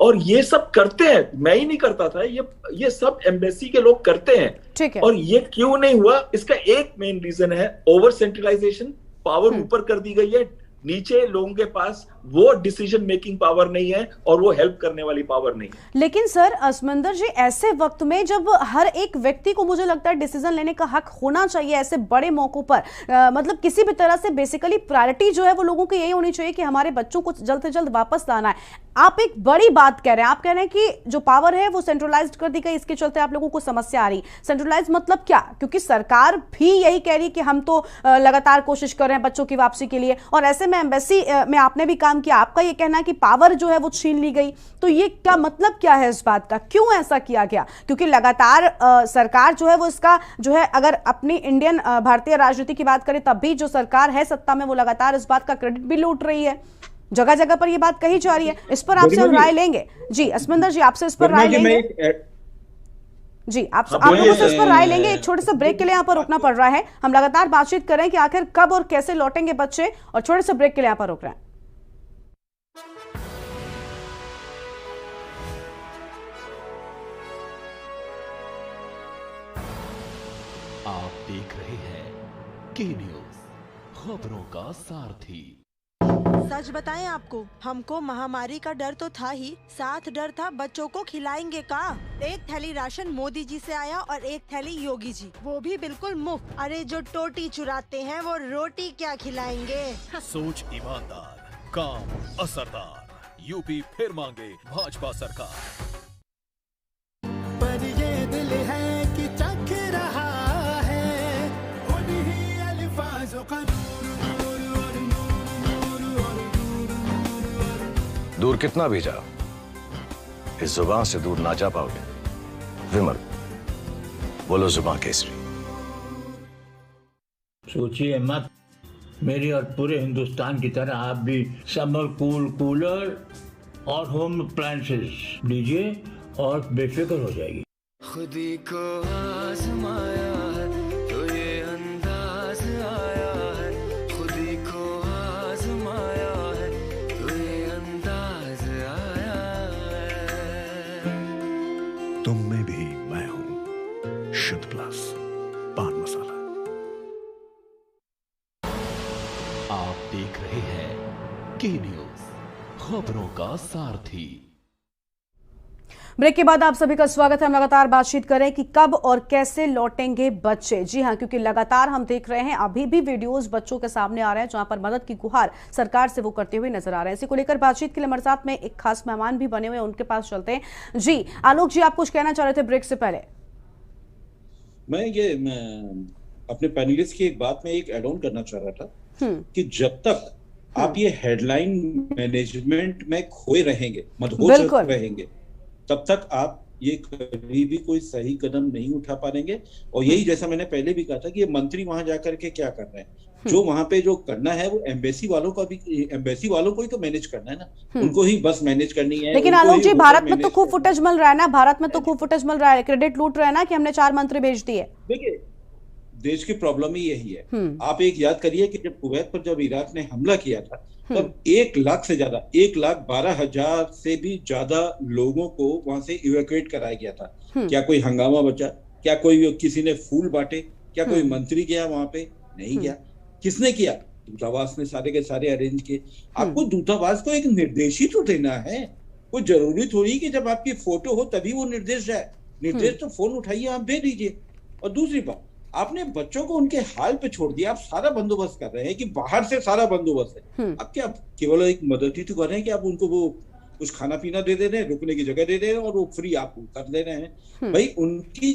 और ये सब करते हैं, मैं ही नहीं करता था, ये सब एम्बेसी के लोग करते हैं। और ये क्यों नहीं हुआ? इसका एक मेन रीजन है ओवर सेंट्रलाइजेशन। पावर ऊपर कर दी गई है, नीचे लोगों के पास वो डिसीजन मेकिंग पावर नहीं है और वो हेल्प करने वाली पावर नहीं है। लेकिन सर अस्मिंदर जी, ऐसे वक्त में जब हर एक व्यक्ति को, मुझे लगता है, डिसीजन लेने का हक होना चाहिए ऐसे बड़े मौकों पर, मतलब किसी भी तरह से बेसिकली प्रायोरिटी जो है वो लोगों की यही होनी चाहिए कि हमारे बच्चों को जल्द से जल्द वापस लाना है। आप एक बड़ी बात कह रहे हैं, आप कह रहे हैं कि जो पावर है वो सेंट्रलाइज्ड कर दी गई, इसके चलते आप लोगों को समस्या आ रही। सेंट्रलाइज मतलब क्या? क्योंकि सरकार भी यही कह रही है कि हम तो लगातार कोशिश कर रहे हैं बच्चों की वापसी के लिए, और ऐसे में एम्बेसी में आपने भी काम किया, आपका ये कहना है कि पावर जो है वो छीन ली गई, तो ये क्या मतलब क्या है इस बात का? क्यों ऐसा किया गया? क्योंकि लगातार सरकार जो है वो इसका जो है, अगर अपनी इंडियन भारतीय राजनीति की बात करें तब भी जो सरकार है सत्ता में, वो लगातार इस बात का क्रेडिट भी लूट रही है। जगह जगह पर ये बात कही जा रही है। इस पर आपसे हम राय लेंगे। जी अस्मिंदर जी, आपसे इस पर राय लेंगे। जी आप लोगों से इस पर राय लेंगे। एक छोटे से ब्रेक के लिए यहाँ पर रुकना पड़ रहा है। हम लगातार बातचीत कर रहे हैं कि आखिर कब और कैसे लौटेंगे बच्चे, और छोटे से ब्रेक के लिए यहाँ पर रुक रहे हैं। आप देख रहे हैं के न्यूज, खबरों का सारथी। सच बताएं आपको, हमको महामारी का डर तो था ही, साथ डर था बच्चों को खिलाएंगे का। एक थैली राशन मोदी जी से आया और एक थैली योगी जी, वो भी बिल्कुल मुफ्त। अरे जो टोटी चुराते हैं वो रोटी क्या खिलाएंगे। सोच ईमानदार, काम असरदार, यूपी फिर मांगे भाजपा सरकार। पर ये दिल है कि चख रहा है उन्हीं अल्फाजों का दूर कितना भी जाओ, इस जुबान से दूर ना जा पाओगे। विमल, बोलो जुबान केसरी। सोचिए मत, मेरी और पूरे हिंदुस्तान की तरह आप भी समर कूलर और होम अप्लायंसेस लीजिए और बेफिक्र हो जाएगी। खुदी को आजमाया है तो ये अंदाज आया है, खुदी को आजमाया है तो ये अंदाज आया है। तुम में भी मैं हूं, शुद्ध प्लस पान मसाला। आप देख रहे हैं के न्यूज, खबरों का सारथी। ब्रेक के बाद आप सभी का स्वागत है। हम लगातार बातचीत कर रहे हैं कि कब और कैसे लौटेंगे बच्चे। जी हां, क्योंकि लगातार हम देख रहे हैं अभी भी वीडियोस बच्चों के सामने आ रहे हैं जहां पर मदद की गुहार सरकार से वो करते हुए नजर आ रहे हैं। इसी को लेकर बातचीत के लिए हमारे साथ में एक खास मेहमान भी बने हुए हैं, उनके पास चलते हैं। जी आलोक जी, आप कुछ कहना चाह रहे थे ब्रेक से पहले? मैं अपने पैनलिस्ट की एक बात में एक एड ऑन करना चाह रहा था कि जब तक आप ये हेडलाइन मैनेजमेंट में खोए रहेंगे, मदहोश रहेंगे, तब तक आप ये कभी भी कोई सही कदम नहीं उठा पाएंगे। और यही जैसा मैंने पहले भी कहा था कि ये मंत्री वहां जाकर के क्या कर रहे हैं, जो वहां पे जो करना है वो एम्बेसी वालों को ही तो मैनेज करना है ना, उनको ही बस मैनेज करनी है। लेकिन आलोक जी, भारत में तो खूब फुटेज मिल रहा है ना, भारत में तो खूब फुटेज मिल रहा है, क्रेडिट लूट रहे हैं ना कि हमने 4 मंत्री भेज दिए। देखिए, देश की प्रॉब्लम ही यही है। आप एक याद करिए कि जब कुवैत पर जब इराक ने हमला किया था तब 1 लाख से ज्यादा 1,12,000 से भी ज्यादा लोगों को वहां से इवैक्यूएट कराया गया था। क्या कोई हंगामा बचा? क्या कोई किसी ने फूल बांटे? क्या कोई मंत्री गया वहां पे? नहीं गया। किसने किया? दूतावास ने सारे के सारे अरेंज किए। आपको दूतावास को एक निर्देश ही तो देना है, कोई जरूरी थोड़ी कि जब आपकी फोटो हो तभी वो निर्देश जाए। निर्देश तो फोन उठाइए, आप दे दीजिए। और दूसरी बात, आपने बच्चों को उनके हाल पे छोड़ दिया। आप सारा बंदोबस्त कर रहे हैं कि बाहर से सारा बंदोबस्त है। आप क्या केवल एक मदद ही तो कर रहे हैं कि आप उनको वो कुछ खाना पीना दे दे रहे हैं, रुकने की जगह दे दे रहे हैं और वो फ्री आपको कर दे रहे हैं। भाई, उनकी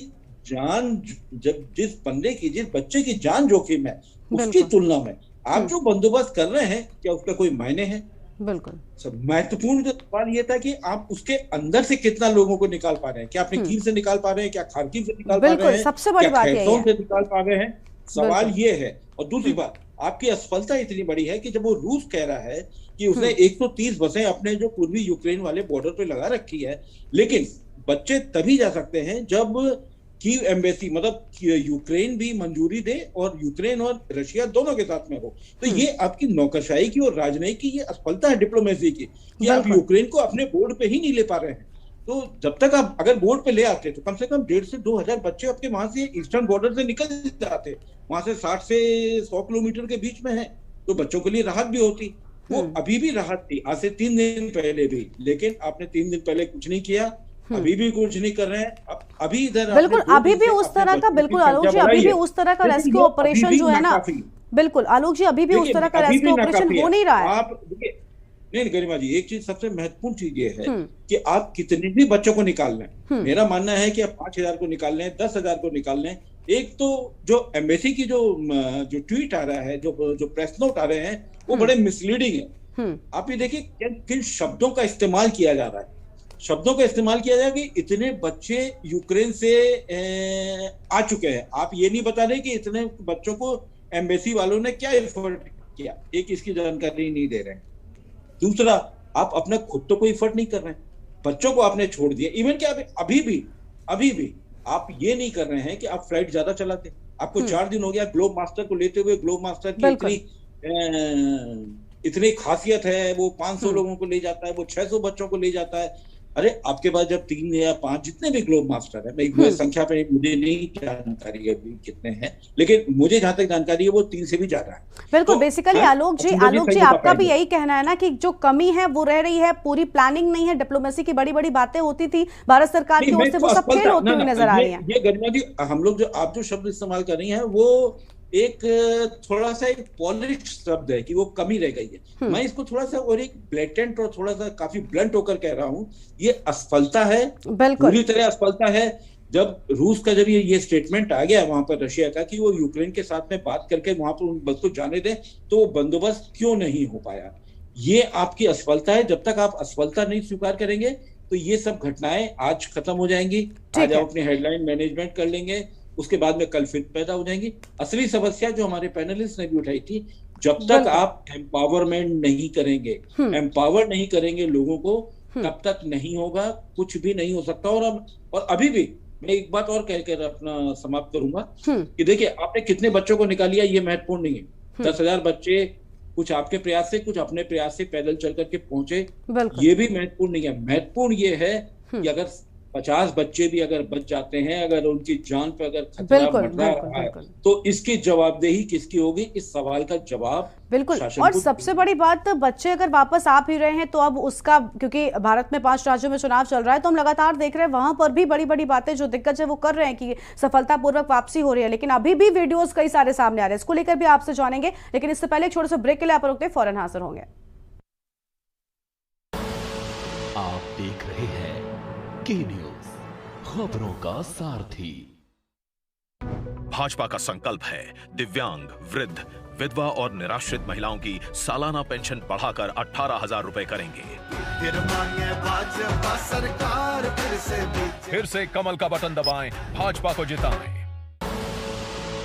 जान, जब जिस बंदे की, जिस बच्चे की जान जोखिम है, उसकी तुलना में आप जो बंदोबस्त कर रहे हैं, क्या उसका कोई मायने है? बिल्कुल। महत्वपूर्ण सवाल ये था कि आप उसके अंदर से कितना लोगों को निकाल पा रहे हैं। क्या अपने कीव से निकाल पा रहे हैं? क्या खारकीव से निकाल पा रहे हैं? सबसे बड़ी बात है से निकाल पा रहे हैं? सवाल ये है। और दूसरी बात, आपकी असफलता इतनी बड़ी है कि जब वो रूस कह रहा है कि उसने 130 बसें अपने जो पूर्वी यूक्रेन वाले बॉर्डर पे लगा रखी है, लेकिन बच्चे तभी जा सकते हैं जब कीव एम्बेसी, मतलब यूक्रेन भी मंजूरी दे और यूक्रेन और रशिया दोनों के साथ में हो। तो ये आपकी नौकरशाही की और राजनयिक की ये असफलता है डिप्लोमेसी की, कि आप यूक्रेन को अपने बोर्ड पे ही नहीं ले पा रहे हैं। तो जब तक आप अगर बोर्ड पे ले आते तो कम से कम 1,500 से 2,000 बच्चे आपके वहां से ईस्टर्न बॉर्डर से निकल जाते। वहां से 60 से 100 किलोमीटर के बीच में है, तो बच्चों के लिए राहत भी होती। वो अभी भी राहत थी, आज से 3 दिन पहले भी, लेकिन आपने 3 दिन पहले कुछ नहीं किया, अभी भी कुछ नहीं कर रहे हैं। अभी इधर बिल्कुल, अभी भी उस तरह का, बिल्कुल आलोक जी, अभी भी उस तरह का रेस्क्यू ऑपरेशन जो है ना, बिल्कुल आलोक जी, अभी भी उस तरह का रेस्क्यू ऑपरेशन हो नहीं रहा है। आप नहीं गरिमा जी, एक चीज, सबसे महत्वपूर्ण चीज ये है कि आप कितने भी बच्चों को निकाल लें। मेरा मानना है कि आप 5,000 को निकाल लें, 10,000 को निकाल लें। एक तो जो एम्बेसी की जो ट्वीट आ रहा है, जो प्रेस नोट आ रहे हैं, वो बड़े मिसलीडिंग है। आप ये देखिए किन शब्दों का इस्तेमाल किया जा रहा है। शब्दों का इस्तेमाल किया जाए कि इतने बच्चे यूक्रेन से आ चुके हैं। आप ये नहीं बता रहे कि इतने बच्चों को एम्बेसी वालों ने क्या एफर्ट किया, एक इसकी जानकारी नहीं दे रहे हैं। दूसरा, आप अपना खुद तो कोई एफर्ट नहीं कर रहे हैं, बच्चों को आपने छोड़ दिया। इवन कि आप अभी भी आप ये नहीं कर रहे हैं कि आप फ्लाइट ज्यादा चलाते। आपको 4 दिन हो गया ग्लोब मास्टर को लेते हुए। ग्लोब मास्टर की इतनी खासियत है, वो 500 लोगों को ले जाता है, वो 600 बच्चों को ले जाता है। अरे आपके पास जब 3 या 5 जितने भी ग्लोब मास्टर है, मैं संख्या पे मुझे नहीं जानकारी अभी कितने हैं, लेकिन मुझे जहां तक जानकारी है वो 3 से भी ज्यादा है। बिल्कुल, बेसिकली आलोक जी आपका भी यही कहना है ना कि जो कमी है वो रह रही है, पूरी प्लानिंग नहीं है, डिप्लोमेसी की बड़ी बड़ी बातें होती थी भारत सरकार की ओर से, वो सब फेल होती हुई नजर आ रही है। ये गरिमा जी, हम लोग जो आप जो शब्द इस्तेमाल कर रही हैं वो एक थोड़ा सा एक पॉलिश शब्द है कि वो कमी रह गई है। मैं इसको थोड़ा सा और एक ब्लेटेंट और थोड़ा सा काफी ब्लंट होकर कह रहा हूँ, ये असफलता है, पूरी तरह असफलता है। जब रूस का जब ये स्टेटमेंट आ गया वहां पर रशिया का कि वो यूक्रेन के साथ में बात करके वहां पर उन बस को जाने दें, तो वो बंदोबस्त क्यों नहीं हो पाया, ये आपकी असफलता है। जब तक आप असफलता नहीं स्वीकार करेंगे तो ये सब घटनाएं आज खत्म हो जाएंगी। आज आप अपनी हेडलाइन मैनेजमेंट कर लेंगे, उसके बाद में कल फिर पैदा हो जाएंगी। असली समस्या जो हमारे पैनलिस्ट ने भी उठाई थी, जब तक आप एम्पावरमेंट नहीं करेंगे, एम्पावर नहीं करेंगे लोगों को, तब तक नहीं होगा, कुछ भी नहीं हो सकता। और अभी भी मैं एक बात और कहकर अपना समाप्त करूंगा कि देखिए, आपने कितने बच्चों को निकालिया ये महत्वपूर्ण नहीं है। 10,000 बच्चे कुछ आपके प्रयास से, कुछ अपने प्रयास से पैदल चल करके पहुंचे, ये भी महत्वपूर्ण नहीं है। महत्वपूर्ण ये है कि अगर 50 बच्चे भी अगर बच जाते हैं, अगर उनकी जान पे अगर खतरा मंडरा रहा है, तो इसकी जवाबदेही किसकी होगी? इस सवाल का जवाब बिल्कुल। और सबसे बड़ी बात, बच्चे अगर वापस आ भी रहे हैं तो अब उसका, क्योंकि भारत में 5 राज्यों में चुनाव चल रहा है, तो हम लगातार देख रहे हैं वहां पर भी बड़ी बड़ी बातें जो दिग्गज है वो कर रहे हैं कि सफलतापूर्वक वापसी हो रही है, लेकिन अभी भी वीडियोस कई सारे सामने आ रहे हैं। इसको लेकर भी आपसे जानेंगे, लेकिन इससे पहले एक छोटे से ब्रेक के लिए आप रुकते, फौरन हाजिर होंगे। आप देख रहे हैं के न्यूज़, खबरों का सारथी। भाजपा का संकल्प है दिव्यांग, वृद्ध, विधवा और निराश्रित महिलाओं की सालाना पेंशन बढ़ाकर 18,000 रुपए करेंगे। फिर से कमल का बटन दबाएं, भाजपा को जिताएं।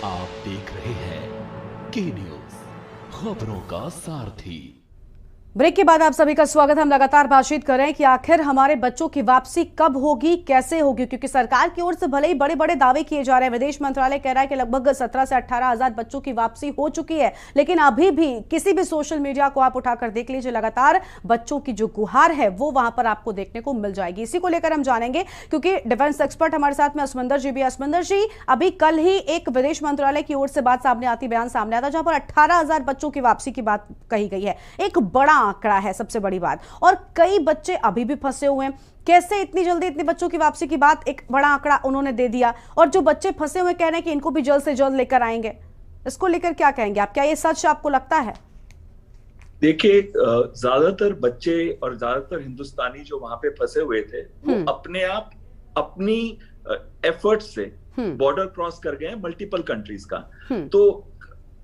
आप देख रहे हैं के न्यूज, खबरों का सारथी। ब्रेक के बाद आप सभी का स्वागत। हम लगातार बातचीत कर रहे हैं कि आखिर हमारे बच्चों की वापसी कब होगी, कैसे होगी, क्योंकि सरकार की ओर से भले ही बड़े बड़े दावे किए जा रहे हैं। विदेश मंत्रालय कह रहा है कि लगभग 17 से 18,000 बच्चों की वापसी हो चुकी है, लेकिन अभी भी किसी भी सोशल मीडिया को आप उठाकर देख लीजिए, लगातार बच्चों की जो गुहार है वो वहां पर आपको देखने को मिल जाएगी। इसी को लेकर हम जानेंगे, क्योंकि डिफेंस एक्सपर्ट हमारे साथ में असमंदर जी भी। असमंदर जी, अभी कल ही एक विदेश मंत्रालय की ओर से बात सामने आती, बयान सामने आता, जहां पर 18,000 बच्चों की वापसी की बात कही गई है। एक बड़ा आंकड़ा है, सबसे बड़ी बात, और कई बच्चे अभी भी फंसे हुए हैं। कैसे इतनी जल्दी इतने बच्चों की वापसी की बात, एक बड़ा आंकड़ा उन्होंने दे दिया, और जो बच्चे फंसे हुए कह रहे हैं कि इनको भी जल्द से जल्द लेकर आएंगे, इसको लेकर क्या कहेंगे आप? क्या ये सच आपको लगता है? देखिए, ज्यादातर बच्चे और ज्यादातर हिंदुस्तानी जो वहां पे फंसे हुए थे वो अपने आप अपनी एफर्ट से बॉर्डर क्रॉस कर गए हैं मल्टीपल कंट्रीज का। तो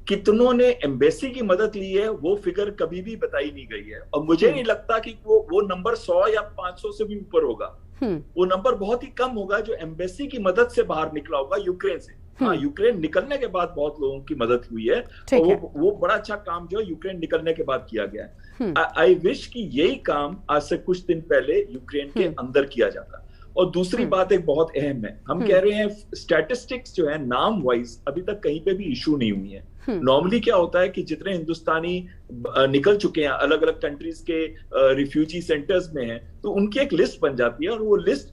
कितनों ने एम्बेसी की मदद ली है वो फिगर कभी भी बताई नहीं गई है, और मुझे नहीं लगता कि वो नंबर 100 या 500 से भी ऊपर होगा। वो नंबर बहुत ही कम होगा जो एम्बेसी की मदद से बाहर निकला होगा यूक्रेन से। हाँ, यूक्रेन निकलने के बाद बहुत लोगों की मदद हुई है, और वो बड़ा अच्छा काम जो है यूक्रेन निकलने के बाद किया गया है। आई विश कि यही काम आज से कुछ दिन पहले यूक्रेन के अंदर किया जाता। और दूसरी बात एक बहुत अहम है, हम कह रहे हैं स्टैटिस्टिक्स जो है नाम वाइज अभी तक कहीं पे भी इशू नहीं हुई है। नॉर्मली क्या होता है कि जितने हिंदुस्तानी निकल चुके हैं अलग अलग कंट्रीज के रिफ्यूजी सेंटर्स में हैं, तो उनकी एक लिस्ट बन जाती है, और वो लिस्ट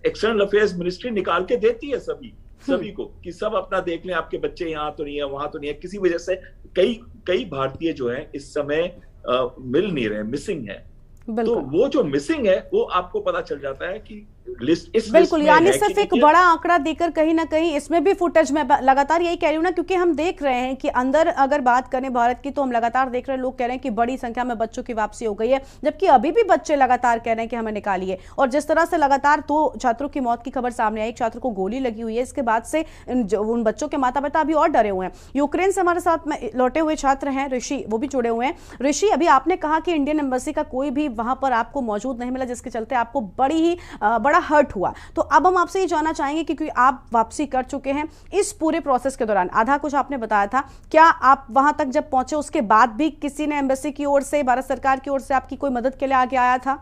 एक्सटर्नल अफेयर्स मिनिस्ट्री निकाल के देती है सभी को कि सब अपना देख लें, आपके बच्चे यहाँ तो नहीं है, वहां तो नहीं है। किसी वजह से कई भारतीय जो है इस समय मिल नहीं रहे, मिसिंग है। तो वो जो मिसिंग है वो आपको पता चल जाता है कि लिस्ट इस बिल्कुल, यानी सिर्फ एक बड़ा आंकड़ा देकर कहीं ना कहीं इसमें भी फुटेज में लगातार यही कह रही हूँ ना, क्योंकि हम देख रहे हैं कि अंदर अगर बात करें भारत की तो हम लगातार देख रहे हैं, लोग कह रहे हैं कि बड़ी संख्या में बच्चों की वापसी हो गई है, जबकि अभी भी बच्चे लगातार कह रहे हैं कि हमें निकालिए। और जिस तरह से लगातार 2 छात्रों की मौत की खबर सामने आई, एक छात्र को गोली लगी हुई है, इसके बाद से उन बच्चों के माता पिता अभी और डरे हुए हैं। यूक्रेन से हमारे साथ में लौटे हुए छात्र हैं ऋषि, वो भी जुड़े हुए हैं। ऋषि, अभी आपने कहा कि इंडियन एम्बेसी का कोई भी वहां पर आपको मौजूद नहीं मिला, जिसके चलते आपको बड़ा हर्ट हुआ। तो अब हम आपसे ये जानना चाहेंगे कि क्योंकि आप वापसी कर चुके हैं, इस पूरे प्रोसेस के दौरान आधा कुछ आपने बताया था, क्या आप वहां तक जब पहुंचे उसके बाद भी किसी ने एम्बेसी की ओर से, भारत सरकार की ओर से आपकी कोई मदद के लिए आगे आया था?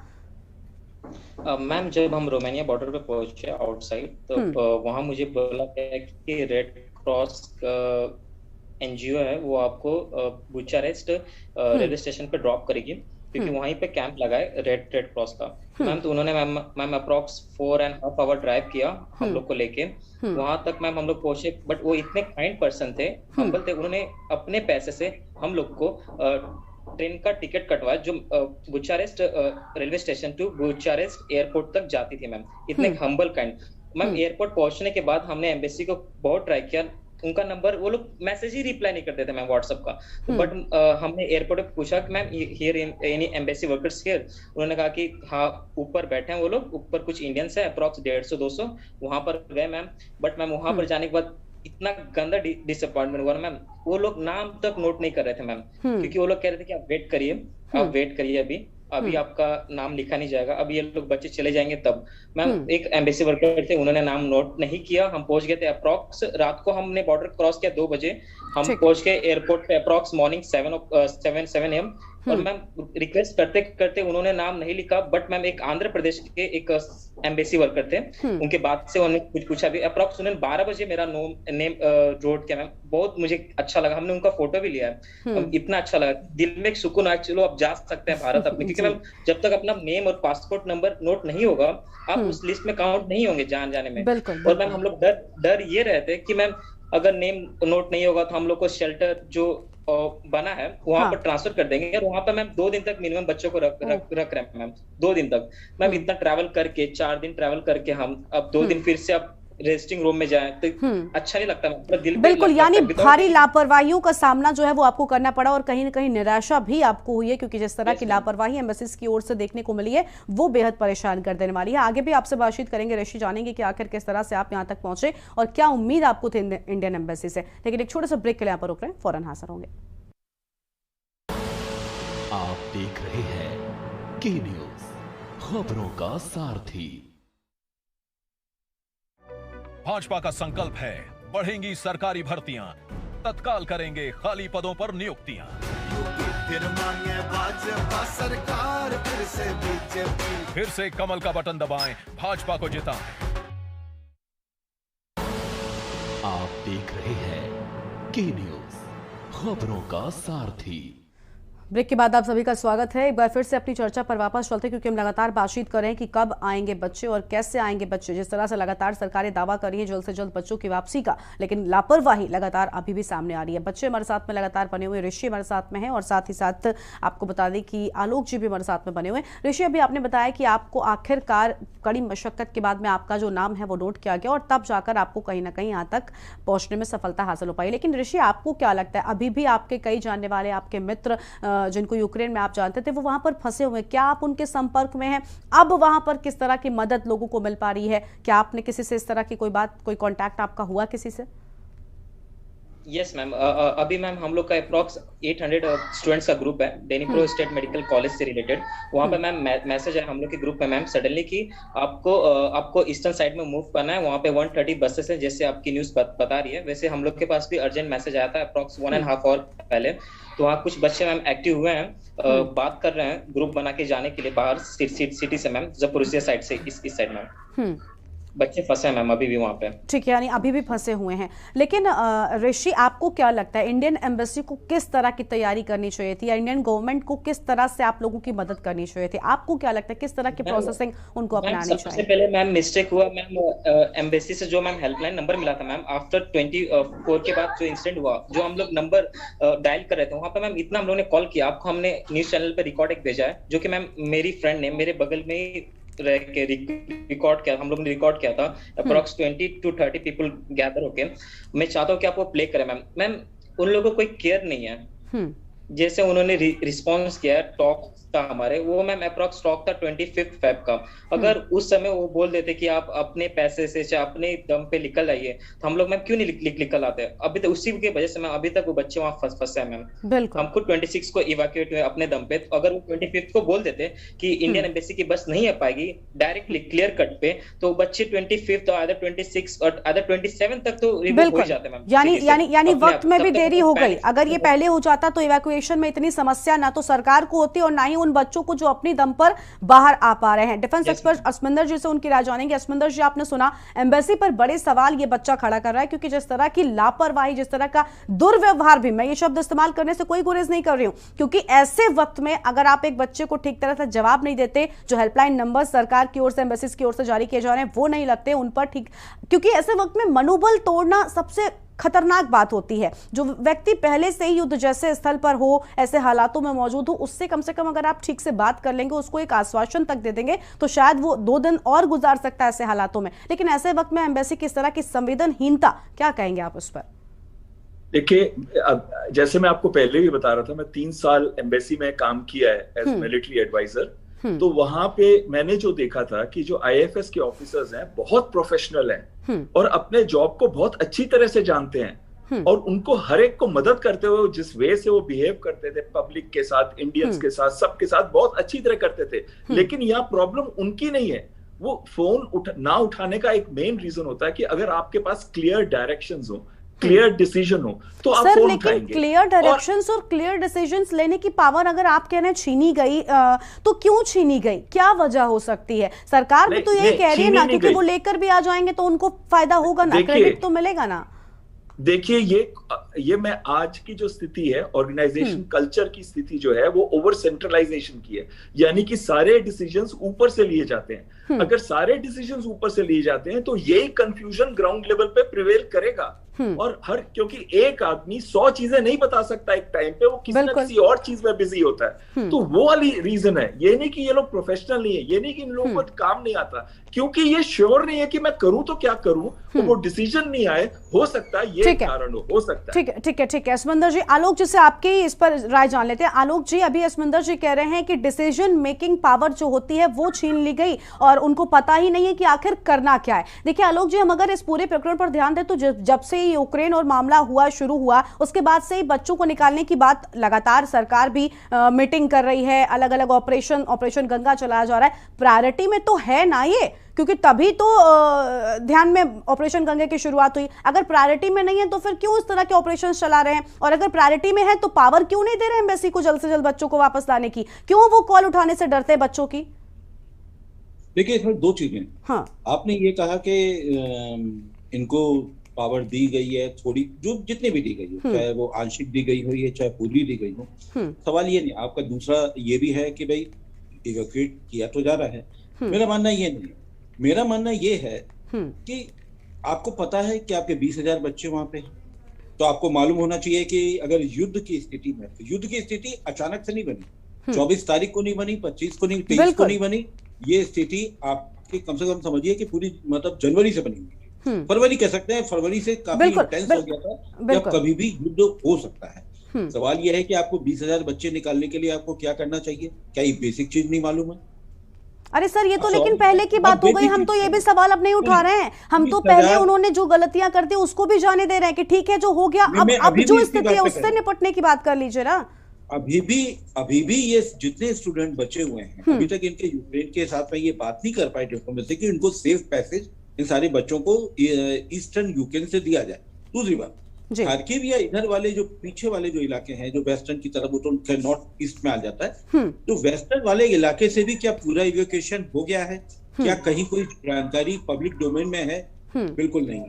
मैम, जब हम रोमानिया बॉर्डर पे पहुंचे आउटसाइड, तो वहां मुझे बोला गया कि रेड क्रॉस एनजीओ है वो आपको बुचारेस्ट रेलवे स्टेशन पे ड्रॉप करेगी, क्योंकि वहीं पे कैंप लगा है रेड क्रॉस का। मैम, तो उन्होंने मैम अप्रॉक्स 4.5 आवर ड्राइव किया हम लोग को लेके वहां तक। मैम, हम लोग पहुंचे, बट वो इतने काइंड पर्सन थे, हम्बल थे, उन्होंने अपने पैसे से हम लोग को ट्रेन का टिकट कटवाया जो Bucharest railway station to Bucharest airport तक जाती थी। मैम, इतने हम्बल काइंड। मैम, एयरपोर्ट पहुंचने के बाद हमने एम्बेसी को बहुत ट्राई किया, उनका नंबर, वो लोग मैसेज ही रिप्लाई नहीं करते थे मैम व्हाट्सएप का। बट हमने एयरपोर्ट पे पूछा कि ma'am here any embassy workers here, उन्होंने कहा कि हाँ ऊपर बैठे हैं वो लोग, ऊपर कुछ इंडियंस है अप्रॉक्स 150-200, वहां पर गए मैम। बट मैम वहां पर जाने के बाद इतना गंदा डिसअपॉइंटमेंट हुआ ना मैम, वो लोग नाम तक नोट नहीं कर रहे थे मैम, क्योंकि वो लोग कह रहे थे कि आप वेट करिए, अभी आपका नाम लिखा नहीं जाएगा, अब ये लोग बच्चे चले जाएंगे तब। मैम, एक एम्बेसी वर्कर थे, उन्होंने नाम नोट नहीं किया। हम पहुंच गए थे अप्रॉक्स रात को, हमने बॉर्डर क्रॉस किया 2 बजे, हम पहुंच गए एयरपोर्ट पे अप्रॉक्स मॉर्निंग 7 AM। और मैम रिक्वेस्ट करते करते उन्होंने नाम नहीं लिखा, बट मैम एक आंध्र प्रदेश के एक एम्बेसी वर्कर थे, उनके बाद से उन्होंने कुछ पूछा भी, अप्रॉक्स उन्होंने 12 बजे मेरा नेम जोड़ किया मैम। बहुत मुझे अच्छा लगा, हमने उनका फोटो भी लिया है, इतना अच्छा लगा, दिल में एक सुकून आया, चलो आप जा सकते हैं भारत अपने, क्योंकि मैम जब तक अपना नेम और पासपोर्ट नंबर नोट नहीं होगा आप उस लिस्ट में काउंट नहीं होंगे जाने में। और मैम हम लोग डर ये रहते कि मैम अगर नेम नोट नहीं होगा तो हम लोग को शेल्टर जो बना है वहां पर ट्रांसफर कर देंगे, और वहां पर मैम 2 दिन तक मिनिमम बच्चों को रख रहे हैं मैम, 2 दिन तक। मैम इतना ट्रैवल करके 4 दिन ट्रैवल करके हम अब 2 दिन फिर से अब रेस्टिंग रूम में जाए तो अच्छा नहीं लगता, पूरा दिल पे बिल्कुल, लगता यानी है। भारी लापरवाहियों का सामना जो है वो आपको करना पड़ा और कहीं ना कहीं निराशा भी आपको हुई है, क्योंकि जिस तरह की लापरवाही एम्बेसीज की ओर से देखने को मिली है वो बेहद परेशान कर देने वाली है। आगे भी आपसे बातचीत करेंगे ऋषि, जानेंगे कि आखिर किस तरह से आप यहाँ तक पहुंचे और क्या उम्मीद आपको थी इंडियन एम्बेसी से। लेकिन एक छोटे से ब्रेक के लिए यहाँ पर रुक रहे हैं, फौरन हाजिर होंगे। आप देख रहे हैं के न्यूज, खबरों का सारथी। भाजपा का संकल्प है बढ़ेंगी सरकारी भर्तियां, तत्काल करेंगे खाली पदों पर नियुक्तियां। फिर से कमल का बटन दबाएं, भाजपा को जिताएं। आप देख रहे हैं के न्यूज, खबरों का सारथी। ब्रेक के बाद आप सभी का स्वागत है। एक बार फिर से अपनी चर्चा पर वापस चलते हैं, क्योंकि हम लगातार बातचीत कर रहे हैं कि कब आएंगे बच्चे और कैसे आएंगे बच्चे। जिस तरह से लगातार सरकारें दावा कर रही है जल्द से जल्द बच्चों की वापसी का, लेकिन लापरवाही लगातार अभी भी सामने आ रही है। बच्चे हमारे साथ में लगातार बने हुए, ऋषि हमारे साथ में है और साथ ही साथ आपको बता दें कि आलोक जी भी हमारे साथ में बने हुए। ऋषि, अभी आपने बताया कि आपको आखिरकार कड़ी मशक्कत के बाद में आपका जो नाम है वो नोट किया गया और तब जाकर आपको कहीं ना कहीं यहाँ तक पहुंचने में सफलता हासिल हो पाई। लेकिन ऋषि, आपको क्या लगता है, अभी भी आपके कई जानने वाले, आपके मित्र जिनको यूक्रेन में आप जानते थे, वो वहां पर फंसे हुए, क्या आप उनके संपर्क में हैं? अब वहां पर किस तरह की मदद लोगों को मिल पा रही है? क्या आपने किसी से इस तरह की कोई बात, कोई कांटेक्ट आपका हुआ किसी से? यस मैम, अभी मैम हम लोग का अप्रॉक्स 800 स्टूडेंट्स का ग्रुप है डेनीप्रो स्टेट मेडिकल कॉलेज से रिलेटेड। वहाँ पे मैम मैसेज है हम लोग के ग्रुप में मैम सडनली कि आपको ईस्टर्न साइड में मूव करना है। वहाँ पे 130 बसेस है, जैसे आपकी न्यूज बता रही है। वैसे हम लोग के पास भी अर्जेंट मैसेज आया था अप्रॉक्स 1.5 आवर पहले। तो वहाँ कुछ बच्चे मैम एक्टिव हुए हैं, बात कर रहे हैं ग्रुप बना के जाने के लिए बाहर सिटी से मैम, ज़पोरिज़िया साइड से इस साइड मैम बच्चे फंसे हैं मैम अभी भी वहाँ पे। ठीक है, यानी अभी भी फंसे हुए हैं। लेकिन ऋषि, आपको क्या लगता है इंडियन एम्बेसी को किस तरह की तैयारी करनी चाहिए थी, या इंडियन गवर्नमेंट को किस तरह से आप लोगों की मदद करनी चाहिए थी? आपको क्या लगता है किस तरह की प्रोसेसिंग उनको अपनानी चाहिए? सबसे पहले मैम मिस्टेक हुआ मैम, एम्बेसी से जो मैम हेल्पलाइन नंबर मिला था मैम, आफ्टर 24 के बाद जो इंसिडेंट हुआ, जो हम लोग नंबर डायल कर रहे थे वहाँ पे मैम इतना हम लोगों ने कॉल किया। आपको हमने न्यूज चैनल पे रिकॉर्ड एक भेजा है, जो कि मैम मेरी फ्रेंड ने मेरे बगल में ही रिकॉर्ड किया, हम लोग ने रिकॉर्ड किया था। अप्रॉक्स 20 to 30 पीपल गैदर होके। मैं चाहता हूँ कि आप वो प्ले करें मैम। उन लोगों को कोई केयर नहीं है। जैसे उन्होंने रिस्पॉन्स किया, टॉक था हमारे, वो मैम अप्रॉक्स टॉक था 25 फेब का। अगर उस समय वो बोल देते कि आप अपने पैसे से चाहे अपने दम पे निकल आइए, तो हम लोग मैम क्यों नहीं निकल आते? अभी तक उसी की वजह से मैम अभी तक वो बच्चे वहाँ फंसे हैं मैम। हमको 26 को इवैक्यूएट हुए अपने दम पे। तो अगर वो 25 को बोल देते कि इंडियन एम्बेसी की बस नहीं आ पाएगी डायरेक्टली क्लियर कट पे, तो बच्चे 25 तो आधर 26 और आधर 27 तक तो रिमूव हो जाते मैम। यानी वक्त में भी देरी हो गई। अगर ये पहले हो जाता तो इवैक्यूएशन में इतनी समस्या ना तो सरकार को होती और ना ही उन बच्चों को जो अपनी दम पर बाहर आ पा रहे हैं। डिफेंस एक्सपर्ट अस्मिंदर जी से उनकी राय जानेंगे। अस्मिंदर जी, आपने सुना एम्बेसी पर बड़े सवाल ये बच्चा खड़ा कर रहा है, क्योंकि जिस तरह की लापरवाही, जिस तरह का दुर्व्यवहार, भी मैं ये शब्द इस्तेमाल करने से कोई गुरेज नहीं कर रही हूं, क्योंकि ऐसे वक्त में अगर आप एक बच्चे को ठीक तरह से जवाब नहीं देते, जो हेल्पलाइन नंबर सरकार की ओर से एम्बेसी की ओर से जारी किए जा रहे हैं वो नहीं लगते उन पर ठीक, क्योंकि ऐसे वक्त में मनोबल तोड़ना सबसे खतरनाक बात होती है। जो व्यक्ति पहले से ही युद्ध जैसे स्थल पर हो, ऐसे हालातों में मौजूद हो, उससे कम से कम अगर आप ठीक से बात कर लेंगे, उसको एक आश्वासन तक दे देंगे, तो शायद वो 2 दिन और गुजार सकता है ऐसे हालातों में। लेकिन ऐसे वक्त में एम्बेसी किस तरह की संवेदनहीनता, क्या कहेंगे आप उस पर? देखिए, जैसे मैं आपको पहले भी बता रहा था, मैं 3 साल एम्बेसी में काम किया है एज मिलिट्री एडवाइजर। तो वहां पे मैंने जो देखा था कि जो IAFS के ऑफिसर्स हैं बहुत प्रोफेशनल हैं और अपने जॉब को बहुत अच्छी तरह से जानते हैं, और उनको हर एक को मदद करते हुए जिस वे से वो बिहेव करते थे पब्लिक के साथ, इंडियंस के साथ, सबके साथ बहुत अच्छी तरह करते थे। लेकिन यहाँ प्रॉब्लम उनकी नहीं है, वो फोन ना उठाने का एक मेन रीजन होता है कि अगर आपके पास क्लियर डायरेक्शंस हो, क्लियर डिसीजन हो, तो आप फोन उठाएंगे। लेकिन क्लियर डायरेक्शंस और क्लियर डिसीजंस लेने की पावर अगर आप कहने छीनी गई, तो क्यों छीनी गई? क्या वजह हो सकती है? सरकार भी तो यही कह रही है ना, क्योंकि वो लेकर भी आ जाएंगे तो उनको फायदा होगा ना, क्रेडिट तो मिलेगा ना। देखिए, ये मैं आज की जो स्थिति है, ऑर्गेनाइजेशन कल्चर की स्थिति जो है, वो ओवर सेंट्रलाइजेशन की है, यानी कि सारे डिसीजंस ऊपर से लिए जाते हैं। अगर सारे डिसीजंस ऊपर से लिए जाते हैं तो यही कंफ्यूजन ग्राउंड लेवल पे प्रिवेल करेगा। और क्योंकि एक आदमी 100 चीजें नहीं बता सकता एक टाइम पे, वो किसी ना किसी और चीज में बिजी होता है। तो वो वाली रीजन है। ये नहीं कि ये लोग प्रोफेशनल नहीं है, ये नहीं कि इन लोगों को काम नहीं आता, क्योंकि ये श्योर नहीं है कि मैं करूं तो क्या करूं, तो वो डिसीजन नहीं आए। हो सकता है ये कारण हो सकता है। ठीक है असमंदर जी। आलोक जी से आपकी इस पर राय जान लेते हैं। आलोक जी, अभी असमंदर जी कह रहे हैं कि डिसीजन मेकिंग पावर जो होती है वो छीन ली गई और उनको पता ही नहीं है कि आखिर करना क्या है। देखिए आलोक जी, हम अगर इस पूरे प्रकरण पर ध्यान दें तो जब से यूक्रेन और मामला शुरू हुआ उसके बाद से ही बच्चों को निकालने की बात लगातार सरकार भी मीटिंग कर रही है, अलग अलग ऑपरेशन गंगा चलाया जा रहा है। प्रायोरिटी में तो है ना ये, क्योंकि तभी तो ध्यान में ऑपरेशन गंगा की शुरुआत हुई। अगर प्रायोरिटी में नहीं है तो फिर क्यों इस तरह के ऑपरेशन चला रहे हैं? और अगर प्रायोरिटी में है तो पावर क्यों नहीं दे रहे एम्बेसी को जल्द से जल्द बच्चों को वापस लाने की? क्यों वो कॉल उठाने से डरते हैं बच्चों की? देखिए इसमें दो चीजें। हाँ, आपने ये कहा कि इनको पावर दी गई है, थोड़ी जो जितनी भी दी गई हो, चाहे वो आंशिक दी गई हो या चाहे पूरी दी गई हो, सवाल ये नहीं। आपका दूसरा ये भी है कि भाई इवैक्यूएट किया तो जा रहा है। मेरा मानना ये नहीं, मेरा मानना ये है कि आपको पता है कि आपके 20,000 बच्चे वहां पे, तो आपको मालूम होना चाहिए कि अगर युद्ध की स्थिति में, तो युद्ध की स्थिति अचानक से नहीं बनी, 24 तारीख को नहीं बनी, 25 को नहीं, 23 को नहीं बनी। ये स्थिति आपकी कम से कम समझिए कि पूरी मतलब जनवरी से बनी हुई, फरवरी कह सकते हैं, फरवरी से काफी इंटेंस हो गया था, जब कभी भी युद्ध हो सकता है। सवाल यह है कि आपको 20,000 बच्चे निकालने के लिए आपको क्या करना चाहिए? क्या ये बेसिक चीज नहीं मालूम है? अरे सर, ये तो लेकिन पहले की बात हो गई। हम तो ये भी सवाल अब नहीं उठा रहे हैं। हम तो पहले उन्होंने जो गलतियां कर दी उसको भी जाने दे रहे हैं कि ठीक है जो हो गया, अब जो स्थिति है उससे निपटने की बात कर लीजिए ना। अभी भी ये जितने स्टूडेंट बचे हुए हैं, अभी तक इनके यूक्रेन के साथ में ये बात नहीं कर पाए डिप्लोमेसी कि इनको सेफ पैसेज इन सारे बच्चों को ईस्टर्न यूक्रेन से दिया जाए। दूसरी बात, खार्किव या इधर वाले जो पीछे वाले जो इलाके हैं, जो वेस्टर्न की तरफ, वो तो नॉर्थ ईस्ट में आ जाता है, तो वेस्टर्न वाले इलाके से भी क्या पूरा इवैक्यूएशन हो गया है? क्या कहीं कोई जानकारी पब्लिक डोमेन में है? बिल्कुल नहीं।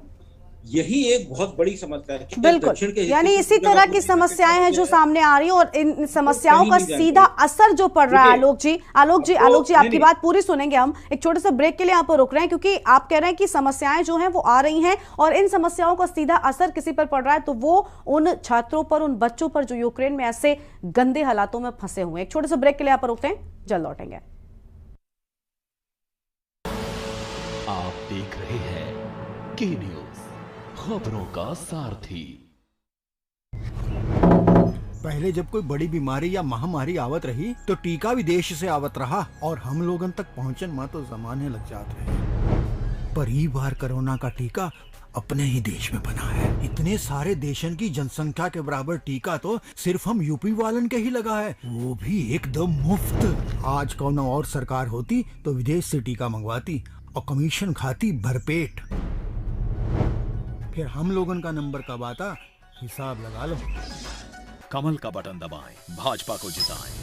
यही एक बहुत बड़ी समस्या है। बिल्कुल, यानी इसी तरह की समस्याएं हैं जो सामने आ रही है और इन समस्याओं का सीधा असर जो पड़ रहा है। आलोक जी आपकी बात पूरी सुनेंगे हम। एक छोटे से ब्रेक के लिए यहाँ पर रुक रहे हैं क्योंकि आप कह रहे हैं कि समस्याएं जो हैं वो आ रही हैं और इन समस्याओं का सीधा असर किसी पर पड़ रहा है तो वो उन छात्रों पर, उन बच्चों पर जो यूक्रेन में ऐसे गंदे हालातों में फंसे हुए हैं। एक छोटे से ब्रेक के लिए यहाँ पर रुकते हैं, जल्द लौटेंगे। आप देख रहे हैं के न्यूज़, खबरों का सारथी। पहले जब कोई बड़ी बीमारी या महामारी आवत रही तो टीका विदेश से आवत रहा और हम लोगन तक पहुंचन में तो जमाने लग जाते हैं। पर ई बार कोरोना का टीका अपने ही देश में बना है। इतने सारे देशन की जनसंख्या के बराबर टीका तो सिर्फ हम यूपी वालन के ही लगा है, वो भी एकदम मुफ्त। आज कौन और सरकार होती तो विदेश से टीका मंगवाती और कमीशन खाती भरपेट। फिर हम लोगन का नंबर कब आता, हिसाब लगा लो। कमल का बटन दबाएं, भाजपा को जिताएं।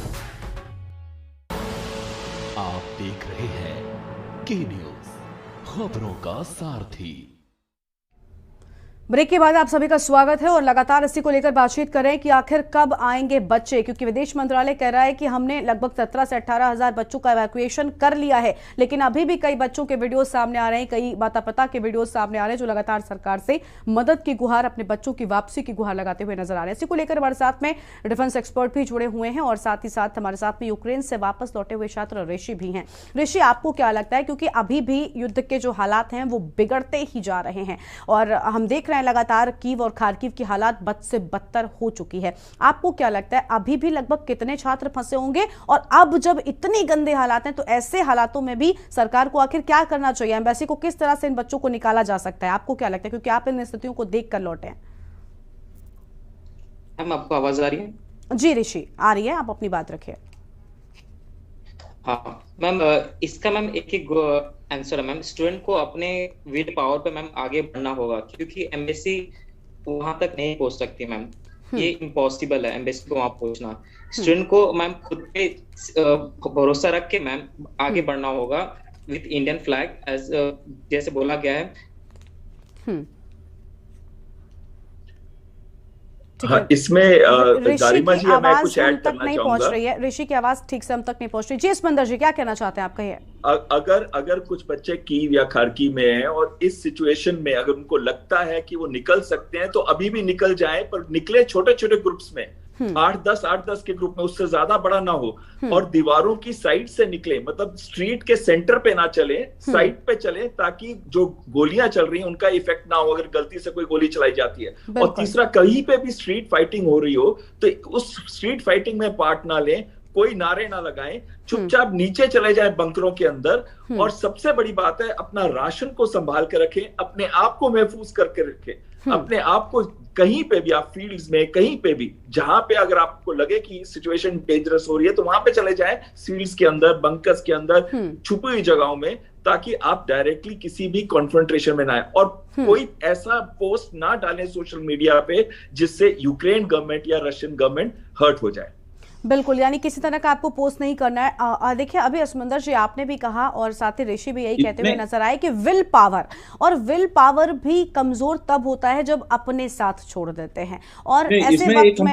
आप देख रहे हैं के न्यूज़, खबरों का सारथी। ब्रेक के बाद आप सभी का स्वागत है और लगातार इसी को लेकर बातचीत कर रहे हैं कि आखिर कब आएंगे बच्चे, क्योंकि विदेश मंत्रालय कह रहा है कि हमने लगभग 17 से 18,000 बच्चों का इवैक्यूएशन कर लिया है, लेकिन अभी भी कई बच्चों के वीडियो सामने आ रहे हैं, कई माता पिता के वीडियो सामने आ रहे हैं जो लगातार सरकार से मदद की गुहार, अपने बच्चों की वापसी की गुहार लगाते हुए नजर आ रहे हैं। इसी को लेकर हमारे साथ में डिफेंस एक्सपर्ट भी जुड़े हुए हैं और साथ ही साथ हमारे साथ में यूक्रेन से वापस लौटे हुए छात्र ऋषि भी हैं। ऋषि, आपको क्या लगता है, क्योंकि अभी भी युद्ध के जो हालात हैं वो बिगड़ते ही जा रहे हैं और हम देख रहे हैं लगातार कीव और खार्किव की हालात बद से बदतर हो चुकी है, आपको क्या लगता है अभी भी लगभग कितने छात्र फंसे होंगे? और अब जब इतने गंदे हालात हैं तो ऐसे हालातों में भी सरकार को आखिर क्या करना चाहिए? एम्बेसी को किस तरह से इन बच्चों को निकाला जा सकता है, आपको क्या लगता है, क्योंकि आप इन स्थितियों को देख कर लौटे हैं? मैम आपको आवाज आ रही है? जी ऋषि, आ रही है, आप अपनी बात रखिए। हाँ मैम, इसका मैम एक आंसर है मैम, स्टूडेंट को अपने विल पावर पे मैम आगे बढ़ना होगा, क्योंकि एम्बेसी वहां तक नहीं पहुंच सकती मैम, ये इम्पॉसिबल है एम्बेसी को वहां पहुंचना। स्टूडेंट को मैम खुद पे भरोसा रख के मैम आगे बढ़ना होगा विद इंडियन फ्लैग, एज जैसे बोला गया है। हाँ, इसमें गारिमा जी मैं कुछ ऐड करना नहीं चाहूंगा। पहुंच रही है, ऋषि की आवाज ठीक से हम तक नहीं पहुंच रही। जी स्मंदर जी, क्या कहना चाहते हैं आप, कहिए। अगर कुछ बच्चे कीव या खारकी में हैं और इस सिचुएशन में अगर उनको लगता है कि वो निकल सकते हैं तो अभी भी निकल जाएं, पर निकले छोटे छोटे ग्रुप्स में, 8-10 के ग्रुप में, उससे ज्यादा बड़ा ना हो, और दीवारों की साइड से निकले, मतलब स्ट्रीट के सेंटर पे ना चले, साइड पे चले, ताकि जो गोलियां चल रही हैं उनका इफेक्ट ना हो अगर गलती से कोई गोली चलाई जाती है। और तीसरा, कहीं पे भी स्ट्रीट फाइटिंग हो रही हो तो उस स्ट्रीट फाइटिंग में पार्ट ना लें, कोई नारे ना लगाएं, चुपचाप नीचे चले जाएं बंकरों के अंदर। और सबसे बड़ी बात है, अपना राशन को संभाल के रखें, अपने आप को महफूज करके रखें, अपने आप को कहीं पे भी, आप फील्ड्स में कहीं पे भी, जहां पे अगर आपको लगे कि सिचुएशन डेंजरस हो रही है तो वहां पे चले जाएं, फील्ड्स के अंदर, बंकर्स के अंदर, छुपी हुई जगहों में, ताकि आप डायरेक्टली किसी भी कॉन्फ्रंटेशन में ना आए। और कोई ऐसा पोस्ट ना डालें सोशल मीडिया पे जिससे यूक्रेन गवर्नमेंट या रशियन गवर्नमेंट हर्ट हो जाए। बिल्कुल, यानी किसी तरह का आपको पोस्ट नहीं करना है। देखिए, अभी असमंदर जी आपने भी कहा और साथ ही ऋषि भी यही कहते हुए नजर आए कि विल पावर भी कमजोर तब होता है जब अपने साथ छोड़ देते हैं। और ऐसे वक्त में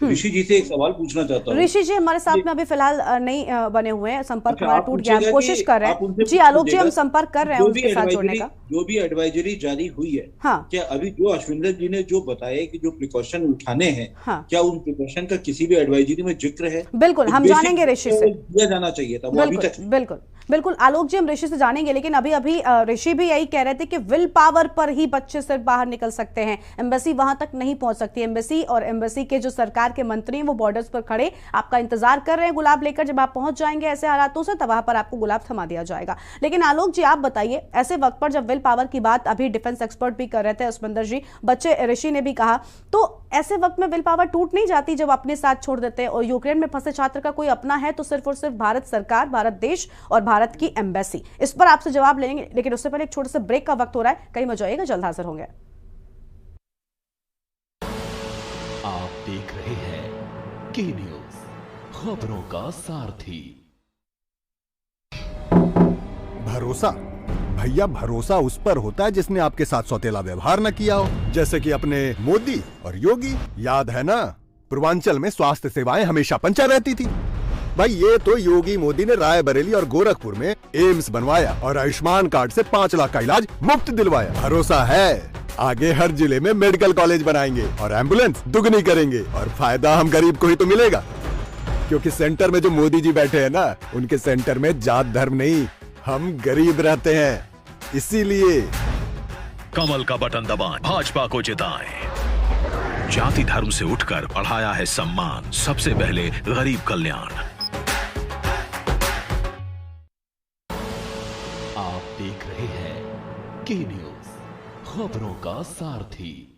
ऋषि जी से एक सवाल पूछना चाहता हूँ। ऋषि जी हमारे साथ में अभी फिलहाल नहीं बने हुए हैं, संपर्क हमारा टूट गया, कोशिश कर रहे हैं। जी आलोक जी, हम संपर्क कर रहे हैं उनके साथ जोड़ने का। जो भी एडवाइजरी जारी हुई है, क्या अभी जो अश्विंदर जी ने जो बताया कि जो प्रिकॉशन उठाने हैं, क्या उन प्रिकॉशन का किसी भी एडवाइजरी में जिक्र है? बिल्कुल, हम जानेंगे ऋषि से। दिया जाना चाहिए था, वो अभी तक। बिल्कुल आलोक जी, हम ऋषि से जानेंगे, लेकिन अभी ऋषि भी यही कह रहे थे कि विल पावर पर ही बच्चे सिर्फ बाहर निकल सकते हैं, एम्बेसी वहां तक नहीं पहुंच सकती। एम्बेसी और एम्बेसी के जो सरकार के मंत्री हैं वो बॉर्डर्स पर खड़े आपका इंतजार कर रहे हैं गुलाब लेकर। जब आप पहुंच जाएंगे ऐसे हालातों से, तब वहां पर आपको गुलाब थमा दिया जाएगा। लेकिन आलोक जी, आप बताइए, ऐसे वक्त पर जब विल पावर की बात अभी डिफेंस एक्सपर्ट भी कर रहे थे, अस्मंदर जी, बच्चे ऋषि ने भी कहा, तो ऐसे वक्त में विल पावर टूट नहीं जाती जब अपने साथ छोड़ देते हैं? और यूक्रेन में फंसे छात्र का कोई अपना है तो सिर्फ और सिर्फ भारत सरकार, भारत देश और भारत की एम्बेसी। इस पर आपसे जवाब लेंगे, लेकिन उससे पहले एक छोटे से ब्रेक का वक्त हो रहा है, कहीं मत जाइएगा, जल्द हाजिर होंगे। आप देख रहे हैं के न्यूज़, खबरों का सारथी। भरोसा भैया, भरोसा उस पर होता है जिसने आपके साथ सौतेला व्यवहार न किया हो, जैसे कि अपने मोदी और योगी। याद है ना, पूर्वांचल में स्वास्थ्य सेवाएं हमेशा पंचा रहती थी। भाई, ये तो योगी मोदी ने रायबरेली और गोरखपुर में एम्स बनवाया और आयुष्मान कार्ड से 5 लाख का इलाज मुफ्त दिलवाया। भरोसा है, आगे हर जिले में मेडिकल कॉलेज बनाएंगे और एम्बुलेंस दुगनी करेंगे, और फायदा हम गरीब को ही तो मिलेगा, क्योंकि सेंटर में जो मोदी जी बैठे हैं ना, उनके सेंटर में जात धर्म नहीं, हम गरीब रहते हैं। इसीलिए कमल का बटन दबाएं, भाजपा को जिताएं। जाति धर्म से उठकर बढ़ाया है सम्मान, सबसे पहले गरीब कल्याण। आप देख रहे हैं के न्यूज़, खबरों का सारथी।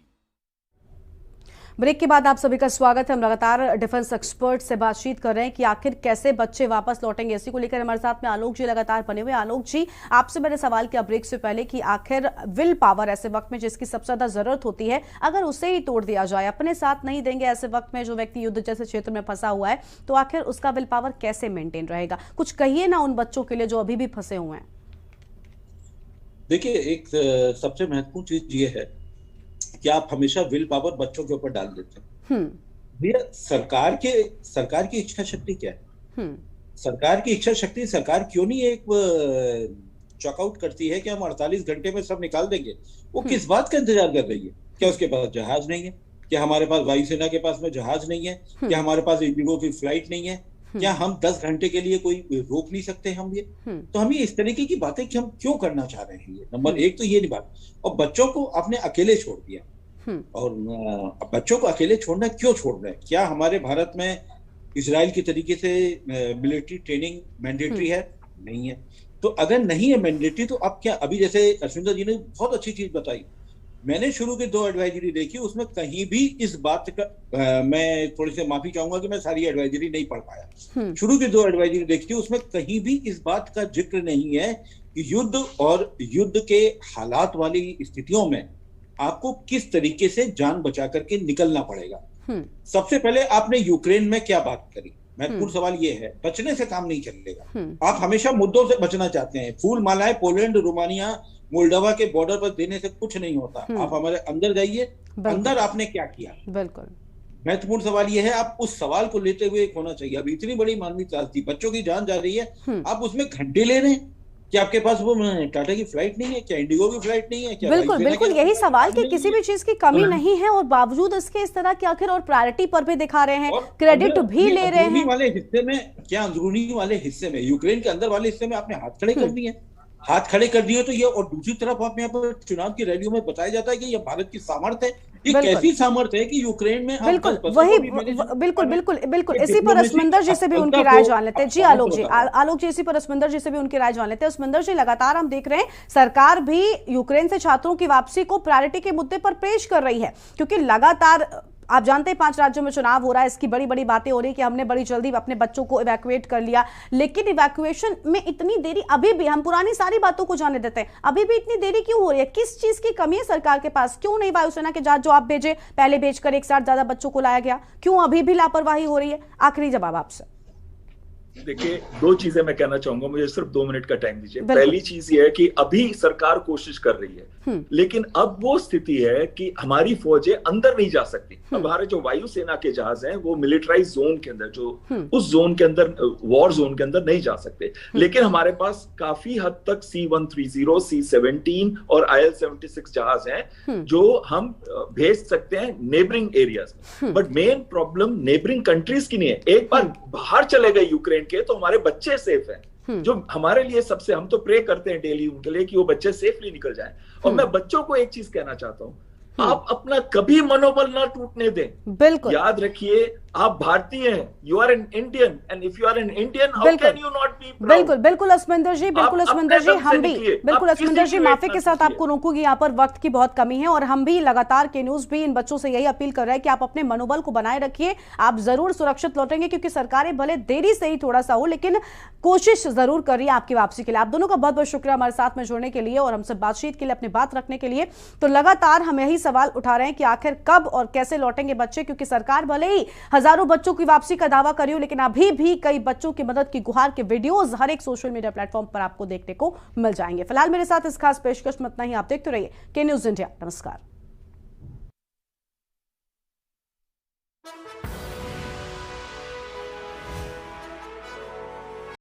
ब्रेक के बाद आप सभी का स्वागत है। हम लगातार डिफेंस एक्सपर्ट से बातचीत कर रहे हैं कि आखिर कैसे बच्चे वापस लौटेंगे। इसी को लेकर हमारे साथ में आलोक जी लगातार बने हुए। आलोक जी, आपसे मैंने सवाल किया ब्रेक से पहले कि आखिर विल पावर ऐसे वक्त में जिसकी सबसे ज्यादा जरूरत होती है, अगर उसे ही तोड़ दिया जाए, अपने साथ नहीं देंगे ऐसे वक्त में जो व्यक्ति युद्ध जैसे क्षेत्र में फंसा हुआ है, तो आखिर उसका विल पावर कैसे मेंटेन रहेगा? कुछ कहिए ना उन बच्चों के लिए जो अभी भी फंसे हुए हैं। देखिए, एक सबसे महत्वपूर्ण चीज ये है कि आप हमेशा विल पावर बच्चों के ऊपर डाल देते हैं। भैया, सरकार की इच्छा शक्ति क्या है? सरकार की इच्छा शक्ति, सरकार क्यों नहीं एक चॉकआउट करती है कि हम 48 घंटे में सब निकाल देंगे? वो किस बात का इंतजार कर रही है? क्या उसके पास जहाज नहीं है? क्या हमारे पास वायुसेना के पास में जहाज नहीं है? क्या हमारे पास इंडिगो की फ्लाइट नहीं है? क्या हम 10 घंटे के लिए कोई रोक नहीं सकते हम ये? तो हम ये इस तरीके की बातें कि हम क्यों करना चाह रहे हैं, ये नंबर एक तो ये नहीं बात। और बच्चों को आपने अकेले छोड़ दिया, और बच्चों को अकेले छोड़ना क्यों छोड़ रहे हैं? क्या हमारे भारत में इजराइल के तरीके से मिलिट्री ट्रेनिंग मैंडेटरी है? नहीं है। तो अगर नहीं है मैंडेटरी, तो अब क्या, अभी जैसे अश्विंदर जी ने बहुत अच्छी चीज बताई, मैंने शुरू के 2 एडवाइजरी देखी, उसमें कहीं भी इस बात का मैं थोड़ी सी माफी चाहूंगा कि मैं सारी एडवाइजरी नहीं पढ़ पाया। शुरू के 2 एडवाइजरी देखी, उसमें कहीं भी इस बात का जिक्र नहीं है कि युद्ध और युद्ध के हालात वाली स्थितियों में आपको किस तरीके से जान बचा करके निकलना पड़ेगा। सबसे पहले आपने यूक्रेन में क्या बात करी, महत्वपूर्ण सवाल ये है। बचने से काम नहीं चलेगा। आप हमेशा मुद्दों से बचना चाहते हैं। फूल मालाएं पोलैंड, रोमानिया मोल्डोवा के बॉर्डर पर देने से कुछ नहीं होता। आप हमारे अंदर जाइए, अंदर आपने क्या किया। बिल्कुल महत्वपूर्ण सवाल यह है, आप उस सवाल को लेते हुए होना चाहिए। अब इतनी बड़ी मानवीय त्रासदी, बच्चों की जान जा रही है, आप उसमें घंटे ले रहे हैं। क्या आपके पास वो टाटा की फ्लाइट नहीं है? क्या इंडिगो की फ्लाइट नहीं है? क्या बिल्कुल बिल्कुल यही सवाल कि किसी भी चीज की कमी नहीं है और बावजूद इसके इस तरह की आखिर और प्रायोरिटी पर भी दिखा रहे हैं, क्रेडिट भी ले रहे हैं। वाले हिस्से में क्या, अंदरूनी वाले हिस्से में, यूक्रेन के अंदर वाले हिस्से में आपने हाथ खड़े कर दिए, हाथ खड़े कर दिए तो ये, और दूसरी तरफ आप यहाँ पर चुनाव की रैलियों में बताया जाता है कि ये भारत की सामर्थ्य है। ये कैसी सामर्थ्य है कि यूक्रेन में बिल्कुल वही बिल्कुल बिल्कुल बिल्कुल इसी पर अस्मिंदर जी से भी उनकी राय जान लेते हैं। जी आलोक जी इसी पर अस्मिंदर जी से भी उनकी राय जान लेते हैं। अस्मिंदर जी, लगातार हम देख रहे हैं सरकार भी यूक्रेन से छात्रों की वापसी को प्रायोरिटी के मुद्दे पर पेश कर रही है, क्योंकि लगातार आप जानते हैं 5 राज्यों में चुनाव हो रहा है, इसकी बड़ी बड़ी बातें हो रही है कि हमने बड़ी जल्दी अपने बच्चों को इवैक्यूएट कर लिया, लेकिन इवैक्यूएशन में इतनी देरी अभी भी, हम पुरानी सारी बातों को जाने देते हैं, अभी भी इतनी देरी क्यों हो रही है? किस चीज की कमी है सरकार के पास? क्यों नहीं वायुसेना के जहाज जो आप भेजे, पहले भेजकर एक साथ ज्यादा बच्चों को लाया गया, क्यों अभी भी लापरवाही हो रही है? आखिरी जवाब आपसे। देखिए, 2 चीजें मैं कहना चाहूंगा, मुझे सिर्फ 2 मिनट का टाइम दीजिए। पहली चीज ये है कि अभी सरकार कोशिश कर रही है, लेकिन अब वो स्थिति है कि हमारी फौजें अंदर नहीं जा सकती। अब हमारे जो वायुसेना के जहाज हैं वो मिलिट्राइज जोन के अंदर, जो उस जोन के अंदर, वॉर जोन के अंदर नहीं जा सकते, लेकिन हमारे पास काफी हद तक C-130, C-17 और IL-76 जहाज हैं जो हम भेज सकते हैं नेबरिंग एरियाज में। But main problem neighbouring countries की नहीं है। एक बार बाहर चले गए यूक्रेन के तो हमारे बच्चे सेफ हैं, जो हमारे लिए सबसे, हम तो प्रे करते हैं डेली उनके लिए कि वो बच्चे सेफली निकल जाएं। और मैं बच्चों को एक चीज कहना चाहता हूं, आप अपना कभी मनोबल ना टूटने दें। बिल्कुल याद रखिए, आप भारतीय हैं, you are an Indian, and if you are an Indian, how can you not be proud? बिल्कुल बिल्कुल अस्मिंदर जी, बिल्कुल अस्मिंदर जी, हम भी बिल्कुल अस्मिंदर जी, माफी के साथ आपको रोकूंगी, यहाँ पर वक्त की बहुत कमी है और हम भी लगातार के न्यूज भी इन बच्चों से यही अपील कर रहे हैं कि आप अपने मनोबल को बनाए रखिए, आप जरूर सुरक्षित लौटेंगे, क्योंकि सरकारें भले देरी से ही थोड़ा सा हो लेकिन कोशिश जरूर करिए आपकी वापसी के लिए। आप दोनों का बहुत बहुत शुक्रिया हमारे साथ में जुड़ने के लिए और हमसे बातचीत के लिए, अपनी बात रखने के लिए। तो लगातार हम यही सवाल उठा रहे हैं कि आखिर कब और कैसे लौटेंगे बच्चे, क्योंकि सरकार भले ही हजारों बच्चों की वापसी का दावा करी हो, लेकिन अभी भी कई बच्चों की मदद की गुहार के वीडियोस हर एक सोशल मीडिया प्लेटफॉर्म पर आपको देखने को मिल जाएंगे। फिलहाल मेरे साथ इस खास पेशकश में इतना ही। आप देखते रहिए के न्यूज इंडिया। नमस्कार।